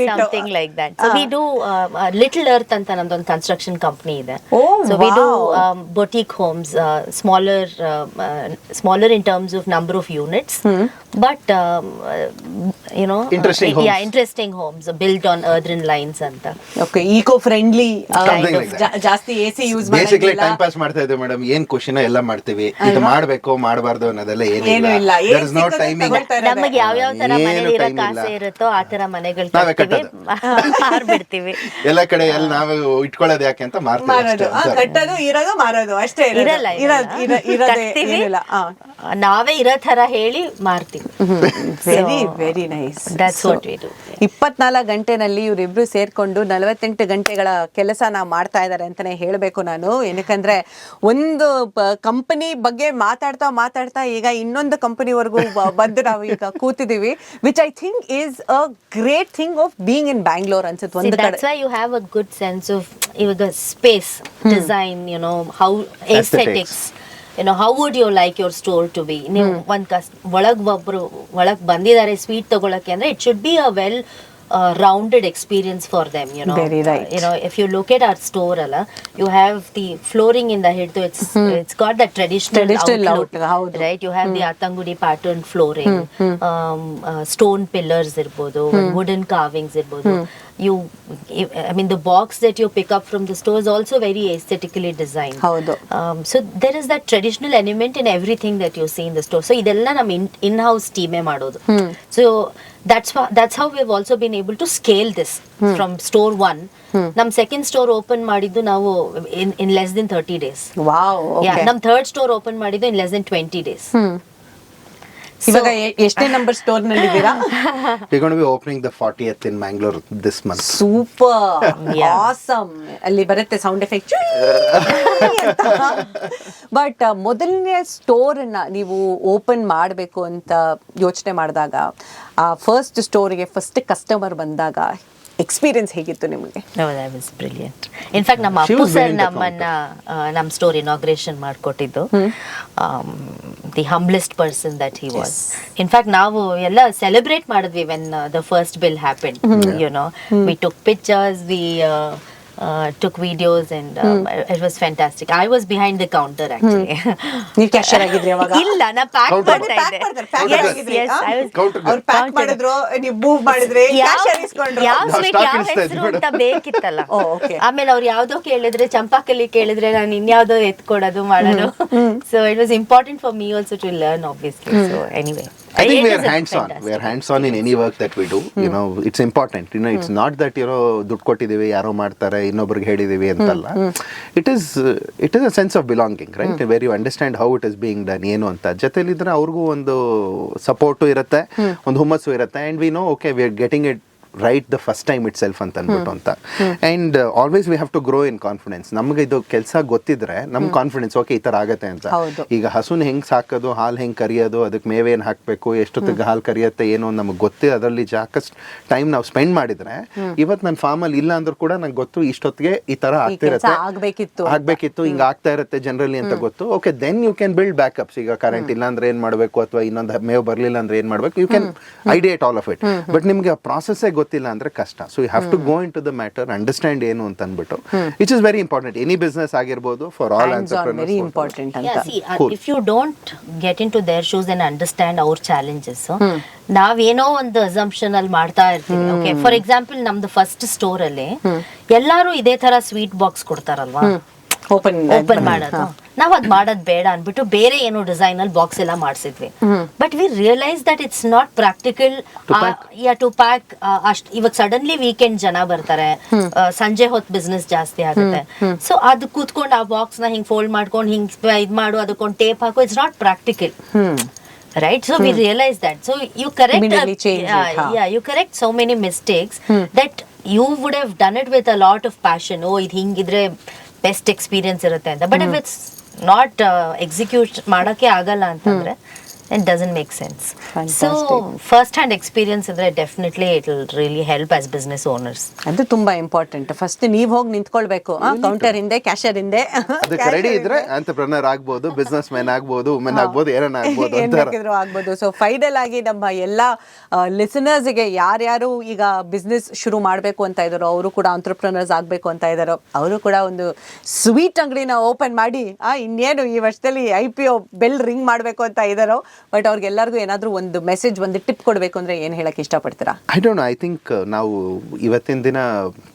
Speaker 2: something like that. So we do Little Earth ಅಂತ ನಮ್ದೊಂದು construction company ಇದೆ. So we do boutique homes, smaller in terms of number of units, but interesting homes built on earthen lines ಅಂತ.
Speaker 3: Okay, eco friendly, ಜಾಸ್ತಿ AC use ಮಾಡಲ್ಲ.
Speaker 1: Basically time pass ಮಾಡ್ತಾ ಇದ್ದೀವಿ madam. ಏನ್ question ಎಲ್ಲ ಮಾಡ್ತೀವಿ, ಇದು ಮಾಡಬೇಕು ಮಾಡಬಾರ್ದು ಅನ್ನೋದೆಲ್ಲ ಏನೂ ಇಲ್ಲ. There is no timing.
Speaker 2: ನಮಗೆ ಯಾವ್ಯಾವ ತರ
Speaker 1: ಏನು
Speaker 2: ಮನೇಲಿ ಇರಕ್
Speaker 1: time ಇಲ್ಲ.
Speaker 2: ಆಸೆ ಇರುತ್ತೋ ಆ ತರ ಮನೆಗಳು
Speaker 1: ನಾವೇ
Speaker 2: ಮಾರ್ಬಿಡ್ತೀವಿ.
Speaker 1: ಎಲ್ಲ ಕಡೆ ಎಲ್ಲಿ ನಾವೇ ಇಟ್ಕೊಳ್ಳೋದು ಯಾಕೆ ಅಂತ
Speaker 3: ಮಾರೋದು
Speaker 1: ಮಾರ್ತೀವಿ.
Speaker 3: ಕಟ್ಟೋದು ಇರೋದು ಮಾರೋದು ಅಷ್ಟೇ
Speaker 2: ಇರಲ್ಲ, ಕಟ್ತೀವಿ, ನಾವೇ ಇರೋ ತರ ಹೇಳಿ ಮಾರ್ತೀವಿ.
Speaker 3: Very very nice.
Speaker 2: That's what we do.
Speaker 3: 24 ಗಂಟೆನಲ್ಲಿ ಇವರಿಬ್ರು ಸೇರ್ಕೊಂಡು 48 ಗಂಟೆಗಳ ಕೆಲಸನ ಮಾಡ್ತಾ ಇದ್ದಾರೆ ಅಂತಾನೆ ಹೇಳಬೇಕು ನಾನು. ಏನಕ್ಕಂದ್ರೆ ಒಂದು ಕಂಪನಿ ಬಗ್ಗೆ ಮಾತಾಡ್ತಾ ಈಗ ಇನ್ನೊಂದು ಕಂಪನಿವರೆಗೂ ಬಂದು ನಾವು ಈಗ ಕೂತಿದೀವಿ, which I think is a great thing of being in Bangalore ಅನ್ಸುತ್ತೆ. ಒಂದು ಕಡೆ
Speaker 2: That's why you have a good sense of ivaga space, design, you know, how aesthetics. How would you like your store to be? ನೀವು ಒಂದು ಒಳಗ್ ಬಂದಿದ್ದಾರೆ sweet ತಗೊಳಕ್ಕೆ ಅಂದ್ರೆ it should be a well rounded experience for them,
Speaker 3: Very right.
Speaker 2: If you look at our store you have the flooring in the head, so it's got that traditional outlook, right? You have the atangudi pattern flooring, stone pillars irbodu, wooden carvings irbodu. The box that you pick up from the store is also very aesthetically designed. So there is that traditional element in everything that you see in the store. So idella nam in-house team madodu. So that's how we have also been able to scale this from store 1. Nam second store open madiddu ನಾವು in less than 30 days.
Speaker 3: Wow, okay.
Speaker 2: Yeah, nam third store open madiddu in less than 20 days.
Speaker 3: ಇವಾಗ ಎಷ್ಟೇ number store ನಲ್ಲಿ ಇದ್ದೀರಾ?
Speaker 1: We're going to be opening the 40th in Mangalore this month.
Speaker 3: Super, awesome. ಅಲ್ಲಿ ಬರುತ್ತೆ sound effect. But ಮೊದಲನೇ store ಅನ್ನ ನೀವು open ಮಾಡಬೇಕು ಅಂತ ಯೋಚನೆ ಮಾಡಿದಾಗ, ಆ ಫಸ್ಟ್ ಸ್ಟೋರಿಗೆ ಫಸ್ಟ್ ಕಸ್ಟಮರ್ ಬಂದಾಗ ಎಕ್ಸ್ಪೀರಿಯನ್ಸ್ ಹೇಗಿತ್ತು ನಿಮಗೆ?
Speaker 2: No, that was brilliant. In fact, ನಮ್ಮ ಅಪ್ಪು ಸರ್ ನಮ್ಮ ಸ್ಟೋರ್ ಇನಾಗ್ರೇಷನ್ ಮಾಡಿಕೊಟ್ಟಿದ್ದು. The humblest person that he was. In fact, ನಾವು ಎಲ್ಲ ಸೆಲೆಬ್ರೇಟ್ ಮಾಡಿದ್ವಿ when the first bill happened. We took pictures, we took videos, and it was fantastic. I was behind the counter actually.
Speaker 3: ನೀವು cashier ಆಗಿದ್ರಿ ಅವಾಗ?
Speaker 2: ಇಲ್ಲ, ನಾ pack ಮಾಡ್ತಾ ಇದ್ದೆ. Yes, I was.
Speaker 3: ಅವ್ರು ಪ್ಯಾಕ್ ಮಾಡಿದ್ರು, ನೀವು ಮೂವ್ ಮಾಡಿದ್ರಿ, ಕ್ಯಾಶಿಯರ್ ಇಸ್ಕೊಂಡ್ರು.
Speaker 2: ಯಾವ ಸ್ವೀಟ್ ಯಾವ ಹೆಸರು ಅಂತ ಬೇಕಿತ್ತಲ್ಲ. ಆಮೇಲೆ ಅವ್ರು ಯಾವ್ದೋ ಕೇಳಿದ್ರೆ, ಚಂಪಾಕಲಿ ಕೇಳಿದ್ರೆ ನಾನು ಇನ್ಯಾವುದೋ ಎತ್ಕೊಡೋದು ಮಾಡೋದು. So it was important for me also to learn, obviously. So anyway,
Speaker 1: I think we are hands-on. We are hands-on in any work that we do. It's important. It's not that ದುಡ್ಡು ಕೊಟ್ಟಿದ್ದೀವಿ, ಯಾರೋ ಮಾಡ್ತಾರೆ, ಇನ್ನೊಬ್ರಿಗೆ ಹೇಳಿದೀವಿ ಅಂತಲ್ಲ. It is a sense of belonging, right? Where you understand how it is being done, ಏನು ಅಂತ. ಜೊತೆಲಿದ್ರೆ ಅವ್ರಿಗೂ ಒಂದು ಸಪೋರ್ಟು ಇರುತ್ತೆ, ಒಂದು ಹುಮ್ಮಸ್ಸು ಇರುತ್ತೆ, and we know, okay, we are getting it right the first time itself ಅಂತ ಅಂದ್ಬಿಟ್ಟು ಅಂತ. And always we have to grow in confidence. ನಮ್ಗೆ ಇದು ಕೆಲಸ ಗೊತ್ತಿದ್ರೆ ನಮ್ ಕಾನ್ಫಿಡೆನ್ಸ್, ಓಕೆ ಈ ತರ ಆಗತ್ತೆ ಅಂತ. ಈಗ ಹಸುನ ಹೆಂಗ್ ಸಾಕೋದು, ಹಾಲು ಹೆಂಗ್ ಕರಿಯೋದು, ಅದಕ್ಕೆ ಮೇವೇನ್ ಹಾಕ್ಬೇಕು, ಎಷ್ಟೊತ್ತಿಗೆ ಹಾಲು ಕರಿಯತ್ತೆ ಏನು ನಮ್ಗೆ ಗೊತ್ತಿದೆ, ಅದರಲ್ಲಿ ಸಾಕಷ್ಟು ಟೈಮ್ ನಾವು ಸ್ಪೆಂಡ್ ಮಾಡಿದ್ರೆ, ಇವತ್ತು ನನ್ನ ಫಾರ್ಮಲ್ಲಿ ಇಲ್ಲ ಅಂದ್ರೂ ಕೂಡ ನಂಗೆ ಗೊತ್ತು ಇಷ್ಟೊತ್ತಿಗೆ ಈ ತರ ಆಗ್ತಿರತ್ತೆ, ಆಗ್ಬೇಕಿತ್ತು, ಹಿಂಗ ಆಗ್ತಾ ಇರತ್ತೆ ಜನರಲಿ ಅಂತ ಗೊತ್ತು. Okay, then you can build backups. ಈಗ ಕರೆಂಟ್ ಇಲ್ಲ ಅಂದ್ರೆ ಏನ್ ಮಾಡ್ಬೇಕು, ಅಥವಾ ಇನ್ನೊಂದು ಮೇವು ಬರ್ಲಿಲ್ಲ ಅಂದ್ರೆ ಏನ್ ಮಾಡ್ಬೇಕು, you can ideate all of it. But ನಿಮ್ಗೆ ಆ ಪ್ರಾಸೆಸ್ಸೇ ಗೊತ್ತಿಲ್ಲ ಅಂದ್ರೆ ಕಷ್ಟ. So you have to go in to the matter, understand ಏನು ಅಂತ ಅಂದ್ಬಿಟ್ಟು. It is very important. Any business ಆಗಿರ್ಬೋದು, for all entrepreneurs.
Speaker 3: Very important ಅಂತ.
Speaker 2: Yeah, see, if you don't get into their shoes and understand our challenges, ನಾವೇನೋ ಒಂದು assumption ಅಲ್ಲಿ ಮಾಡ್ತಾ ಇರ್ತೀವಿ. ಓಕೆ, ಫಾರ್ ಎಕ್ಸಾಂಪಲ್ ನಮ್ದು ಫಸ್ಟ್ ಸ್ಟೋರ್ ಅಲ್ಲಿ ಎಲ್ಲಾರು ಇದೇ ತರ ಸ್ವೀಟ್ ಬಾಕ್ಸ್ ಕೊಡ್ತಾರಲ್ವಾ, ಓಪನ್ ಮಾಡೋದು. ನಾವ್ ಅದ್ ಮಾಡೋದ್ ಬೇಡ ಅನ್ಬಿಟ್ಟು ಬೇರೆ ಏನೋ ಡಿಸೈನ್ ಅಲ್ಲಿ ಬಾಕ್ಸ್ ಎಲ್ಲ ಮಾಡ್ಸಿದ್ವಿ. But we realise that it's not practical to pack. ಅಷ್ಟ್ ಇವಾಗ ಸಡನ್ಲಿ ವೀಕೆಂಡ್ ಜನ ಬರ್ತಾರೆ, ಸಂಜೆ ಹೊತ್ತು ಬಿಸ್ನೆಸ್ ಜಾಸ್ತಿ ಆಗುತ್ತೆ. ಸೊ ಅದು ಕೂತ್ಕೊಂಡು ಆ ಬಾಕ್ಸ್ ನ ಹಿಂಗ್ ಫೋಲ್ಡ್ ಮಾಡ್ಕೊಂಡು ಹಿಂಗ್ ಇದ್ ಮಾಡು, ಅದಕ್ಕೊಂದು ಟೇಪ್ ಹಾಕು, it's not practical. Right, so we realize that. So you correct you correct so many mistakes that you would have done it with a lot of passion. Oh, ಇದು ಹಿಂಗಿದ್ರೆ best experience ಇರುತ್ತೆ ಅಂತ. But if it's not execute ಮಾಡಕ್ಕೆ ಆಗಲ್ಲ ಅಂತಂದ್ರೆ it doesn't make sense. So first hand experience ಇದ್ರೆ definitely it will really help as business owners.
Speaker 3: ಅದು ತುಂಬಾ important. First ನೀವ್ ಹೋಗಿ ನಿಂತ್ಕೊಳ್ಬೇಕು ಕೌಂಟರ್ ಹಿಂದೆ, ಕ್ಯಾಶಿಯರ್ ಹಿಂದೆ.
Speaker 1: ಅದಕ್ಕೆ ರೆಡಿ ಇದ್ರೆ ಎಂಟರ್ಪ್ರೆನರ್ ಆಗ್ಬೋದು, ಬಿಸ್ನೆಸ್ ಮ್ಯಾನ್ ಆಗ್ಬೋದು, ವುಮೆನ್ ಆಗ್ಬೋದು, ಏನನ್ನ ಆಗ್ಬೋದು,
Speaker 3: ಆಗ್ಬೋದು. ಸೊ ಫೈನಲ್ ಆಗಿ ನಮ್ಮ ಎಲ್ಲಾ ಲಿಸನರ್ಸ್ ಗೆ ಯಾರ್ಯಾರು ಈಗ ಬಿಸ್ನೆಸ್ ಶುರು ಮಾಡ್ಬೇಕು ಅಂತ ಇದಾರೋ, ಅವರು ಕೂಡ ಎಂಟರ್ಪ್ರೆನರ್ಸ್ ಆಗ್ಬೇಕು ಅಂತ ಇದಾರೋ, ಅವರು ಕೂಡ ಒಂದು ಸ್ವೀಟ್ ಅಂಗಡಿನ ಓಪನ್ ಮಾಡಿ ಇನ್ನೇನು ಈ ವರ್ಷದಲ್ಲಿ IPO ಬೆಲ್ ರಿಂಗ್ ಮಾಡ್ಬೇಕು ಅಂತ ಇದಾರೋ ಬಟ್ ಅವ್ರಿಗೆಲ್ಲರಿಗೂ ಏನಾದರೂ ಒಂದು ಮೆಸೇಜ್, ಒಂದು ಟಿಪ್ ಕೊಡಬೇಕು ಅಂದರೆ ಏನು ಹೇಳಕ್ಕೆ ಇಷ್ಟಪಡ್ತೀರಾ?
Speaker 1: I don't know, I think ನಾವು ಇವತ್ತಿನ ದಿನ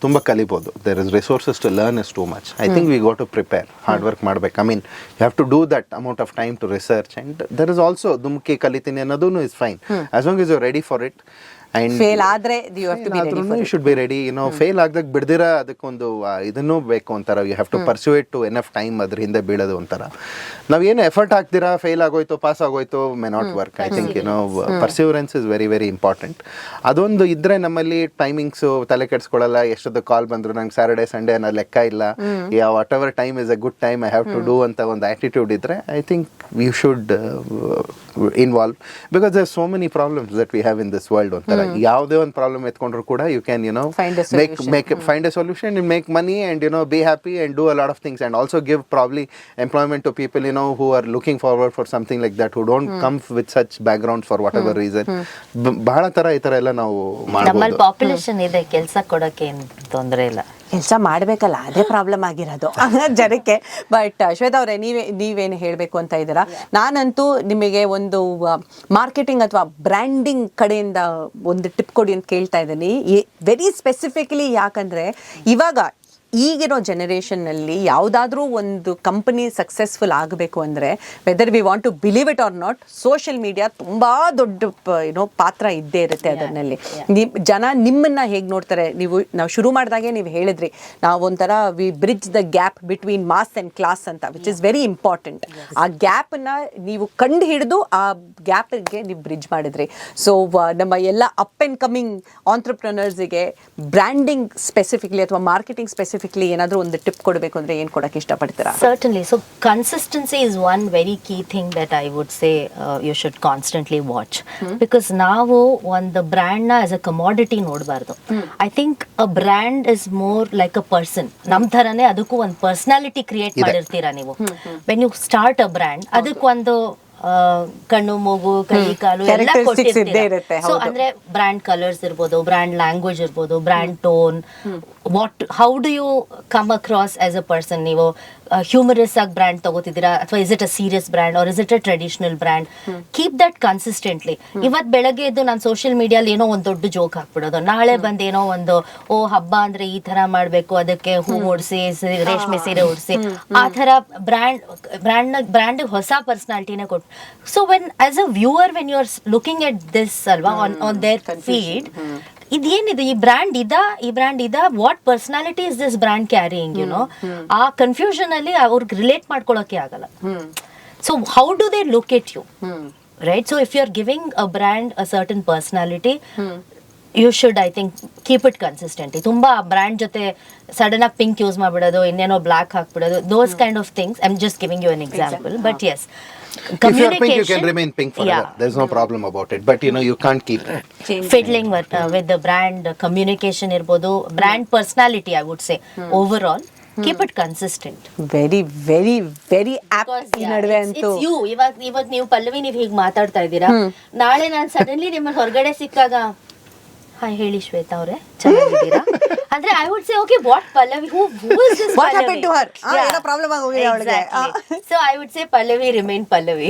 Speaker 1: ತುಂಬ ಕಲಿಬೋದು. There is resources to learn is too much. I think we go to prepare, hard work ಮಾಡ್ಬೇಕು. I mean you have to do that amount of time to research and there is also ಧುಮ್ಕಿ ಕಲಿತೀನಿ ಅನ್ನೋದು is fine as long is you ready for it. And
Speaker 3: fail ಆದ್ರೆ you have to be ready for
Speaker 1: you should be ready. Fail ಆಗ್ದಾಗ ಬಿಡ್ದಿರ ಅದಕ್ಕೊಂದು ಇದನ್ನೂ ಬೇಕು ಅಂತಾರ. You have to pursue it to enough time ಅದ್ರ ಹಿಂದೆ ಬೀಳೋದು ಅಂತಾರ. ನಾವೇನು ಎಫರ್ಟ್ ಹಾಕ್ದಿರಾ ಫೇಲ್ ಆಗೋಯ್ತು ಪಾಸ್ ಆಗೋಯ್ತು may not work. I think perseverance is very very important. ಅದೊಂದು ಇದ್ರೆ ನಮ್ಮಲ್ಲಿ ಟೈಮಿಂಗ್ಸು ತಲೆ ಕೆಡಿಸ್ಕೊಳ್ಳಲ್ಲ. ಎಷ್ಟೊಂದು ಕಾಲ್ ಬಂದ್ರು ನಂಗೆ ಸ್ಯಾಟರ್ಡೆ ಸಂಡೇ ಅನ್ನೋ ಲೆಕ್ಕ ಇಲ್ಲ. Whatever time is a good time, I have to do ಅಂತ ಒಂದು ಆಟಿಟ್ಯೂಡ್ ಇದ್ರೆ I think you should involve. Because there so many problems that we have in this world ಅಂತಾರ. ಯಾವುದೇ ಒಂದು ಪ್ರಾಬ್ಲಮ್ ಎತ್ಕೊಂಡ್ರು ಕೂಡ you can find a solution and make money and be happy and do a lot of things and also give probably employment to people who are looking forward for something like that, who don't come with such backgrounds for whatever reason. ಬಹಳ ತರ ಈ ತರ ಎಲ್ಲ ನಾವು
Speaker 2: ನಮ್ಮಲ್ಲಿ
Speaker 1: ಮಾಡಬಹುದು.
Speaker 2: Population ಇದೆ, ಕೆಲಸ ಕೊಡಕ್ಕೆ ಏನು ತೊಂದರೆ ಇಲ್ಲ.
Speaker 3: ಕೆಲಸ ಮಾಡಬೇಕಲ್ಲ, ಅದೇ ಪ್ರಾಬ್ಲಮ್ ಆಗಿರೋದು ಜನಕ್ಕೆ. ಬಟ್ ಶ್ವೇತಾ ಅವರೇ, ನೀವೇನು ಹೇಳಬೇಕು ಅಂತ ಇದ್ದೀರಾ? ನಾನಂತೂ ನಿಮಗೆ ಒಂದು ಮಾರ್ಕೆಟಿಂಗ್ ಅಥವಾ ಬ್ರ್ಯಾಂಡಿಂಗ್ ಕಡೆಯಿಂದ ಒಂದು ಟಿಪ್ ಕೊಡಿ ಅಂತ ಕೇಳ್ತಾ ಇದ್ದೀನಿ, ವೆರಿ ಸ್ಪೆಸಿಫಿಕಲಿ. ಯಾಕಂದರೆ ಇವಾಗ ಈಗಿರೋ ಜೆನರೇಷನ್ನಲ್ಲಿ ಯಾವುದಾದ್ರೂ ಒಂದು ಕಂಪನಿ ಸಕ್ಸಸ್ಫುಲ್ ಆಗಬೇಕು ಅಂದರೆ, whether we want to believe it or not, social media ತುಂಬ ದೊಡ್ಡ ಪಾತ್ರ ಇದ್ದೇ ಇರುತ್ತೆ ಅದರಲ್ಲಿ. ಜನ ನಿಮ್ಮನ್ನು ಹೇಗೆ ನೋಡ್ತಾರೆ, ನಾವು ಶುರು ಮಾಡಿದಾಗೆ ನೀವು ಹೇಳಿದ್ರಿ, ನಾವೊಂಥರ we bridge the gap between mass and class ಅಂತ, ವಿಚ್ ಇಸ್ ವೆರಿ ಇಂಪಾರ್ಟೆಂಟ್. ಆ ಗ್ಯಾಪನ್ನು ನೀವು ಕಂಡು ಹಿಡಿದು ಆ ಗ್ಯಾಪಿಗೆ ನೀವು ಬ್ರಿಡ್ಜ್ ಮಾಡಿದ್ರಿ. ಸೊ ನಮ್ಮ ಎಲ್ಲ ಅಪ್ ಆ್ಯಂಡ್ ಕಮಿಂಗ್ ಆಂಟ್ರಪ್ರನರ್ಸಿಗೆ ಬ್ರ್ಯಾಂಡಿಂಗ್ ಸ್ಪೆಸಿಫಿಕ್ಲಿ ಅಥವಾ ಮಾರ್ಕೆಟಿಂಗ್ ಸ್ಪೆಸಿಫಿಕ್ಲಿ ಏನಾದರೂ ಒಂದು ಟಿಪ್ ಕೊಡಬೇಕು ಅಂದರೆ ಏನು ಕೊಡೋಕ್ಕೆ ಇಷ್ಟಪಡ್ತೀರಾ?
Speaker 2: Certainly. So consistency is one very key thing that I would say you should constantly watch. Because ನಾವು ಒಂದು ಬ್ರ್ಯಾಂಡ್ನ ಆಸ್ ಅ ಕಮಾಡಿಟಿ ನೋಡಬಾರ್ದು. I think a brand is more like a person. ನಮ್ಮ ಥರನೇ ಅದಕ್ಕೂ ಒಂದು ಪರ್ಸನಾಲಿಟಿ ಕ್ರಿಯೇಟ್ ಮಾಡಿರ್ತೀರಾ ನೀವು. When you start a brand, ಅದಕ್ಕೊಂದು ಕಣ್ಣು ಮೂಗು ಕೈ ಕಾಲು ಎಲ್ಲ ಕೊಟ್ಟಿರ್ತೀರ. ಸೊ ಅಂದ್ರೆ ಬ್ರ್ಯಾಂಡ್ ಕಲರ್ಸ್ ಇರ್ಬೋದು, ಬ್ರ್ಯಾಂಡ್ ಲ್ಯಾಂಗ್ವೇಜ್ ಇರ್ಬೋದು, brand tone, how do you come across as a person. ನೀವು ಹ್ಯೂಮರಸ್ ಆಗಿ ಬ್ರ್ಯಾಂಡ್ ತಗೋತಿದ್ದೀರಾ ಅಥವಾ is it a serious brand or is it a traditional brand? Keep that consistently. ಇವತ್ತು ಬೆಳಗ್ಗೆ ಎದ್ದು ನಾನು ಸೋಷಿಯಲ್ ಮೀಡಿಯಲ್ಲಿ ಏನೋ ಒಂದು ದೊಡ್ಡ ಜೋಕ್ ಹಾಕ್ಬಿಡೋದು, ನಾಳೆ ಬಂದು ಏನೋ ಒಂದು ಹಬ್ಬ ಅಂದ್ರೆ ಈ ತರ ಮಾಡ್ಬೇಕು, ಅದಕ್ಕೆ ಹೂ ಓಡಿಸಿ ರೇಷ್ಮೆ ಸೀರೆ ಉಡಿಸಿ, ಆ ತರ ಬ್ರ್ಯಾಂಡ್ ಹೊಸ ಪರ್ಸನಾಲಿಟಿನೇ ಕೊಟ್ಟು. So when as a viewer when you are looking at this ಅಲ್ವಾ ಆನ್ ದೇರ್ ಫೀಡ್, ಇದೇನಿದೆ, ಈ ಬ್ರ್ಯಾಂಡ್ ಇದ what personality is this brand carrying, ಆ ಕನ್ಫ್ಯೂಷನ್ ಅಲ್ಲಿ ಅವ್ರಿಗೆ ರಿಲೇಟ್ ಮಾಡ್ಕೊಳಕ್ಕೆ ಆಗಲ್ಲ. So how do they look at you, right? So if you are giving a brand a certain personality, you should I think keep it consistent. ತುಂಬಾ brand ಜೊತೆ sudden ಆಗಿ pink use ಮಾಡ್ಬಿಡೋದು, ಇನ್ನೇನೋ block ಹಾಕ್ಬಿಡೋದು, those kind of things. I am just giving you an example. But yes,
Speaker 1: if you are pink, you can remain pink forever. There's no problem about it. But you can't keep
Speaker 2: fiddling with the brand communication irbodu, brand personality, I would say. Overall, keep it consistent.
Speaker 3: Very, very, very apt. ಈ ನಡುವೆ ಅಂತೂ
Speaker 2: ಇವಾಗ ನೀವು ಪಲ್ಲವಿ, ನೀವು ಹೀಗೆ ಮಾತಾಡ್ತಾ ಇದ್ದೀರಾ, ನಾಳೆ ನಾನು ಸಡನ್ಲಿ ನಿಮ್ಮನ್ನ ಹೊರಗಡೆ ಸಿಕ್ಕಾಗ ಹಾಯ್ ಹೇಳಿ ಶ್ವೇತಾ ಅವರೇ ಚೆನ್ನಾಗಿದ್ದೀರಾ ಅಂದ್ರೆ I would say okay what Pallavi, who is this
Speaker 3: what happen to her, ಏನೋ ಪ್ರಾಬ್ಲಮ್ ಆಗೋಗಿದೆ ಅವಳಿಗೆ.
Speaker 2: So I would say Pallavi remain Pallavi.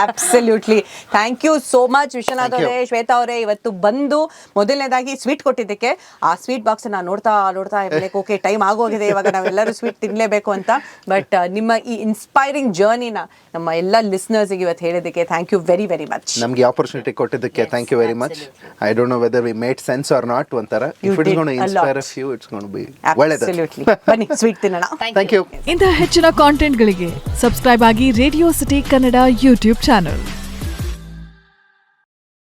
Speaker 3: Absolutely. Thank you so much Vishwanath ಅವರೇ, ಶ್ವೇತಾ ಅವರೇ, ಇವತ್ತು ಬಂದು ಮೊದಲನೇದಾಗಿ ಸ್ವೀಟ್ ಕೊಟ್ಟಿದ್ದಕ್ಕೆ. ಆ ಸ್ವೀಟ್ ಬಾಕ್ಸ್ ನಾನು ನೋಡ್ತಾ ಇರ್ಬೇಕು, ಓಕೆ ಟೈಮ್ ಆಗೋಗಿದೆ, ಇವಾಗ ನಾವೆಲ್ಲರೂ ಸ್ವೀಟ್ ತಿನ್ಲೇಬೇಕು ಅಂತ. ಬಟ್ ನಿಮ್ಮ ಈ ಇನ್ಸ್ಪೈರಿಂಗ್ ಜರ್ನಿನ ನಮ್ಮ ಎಲ್ಲ ಲಿಸ್ನರ್ಸ್ಗೆ ಇವತ್ತು ಹೇಳಿದ್ದಕ್ಕೆ thank you very very much.
Speaker 1: ನಮಗೆ ಆಪರ್ಚುನಿಟಿ ಕೊಟ್ಟಿದ್ದಕ್ಕೆ thank you very much. I don't know whether we made sense or not, ಒಂಥರ if it's going to inspire a few, it's going to be ಒಳ್ಳೆಯದು.
Speaker 3: Absolutely. ಬನ್ನಿ sweet ತಿನ್ನೋಣ.
Speaker 1: Thank you.
Speaker 4: ಇಂಥ ಹೆಚ್ಚಿನ ಕಾಂಟೆಂಟ್ಗಳಿಗೆ subscribe ಆಗಿ radio city Kannada YouTube channel.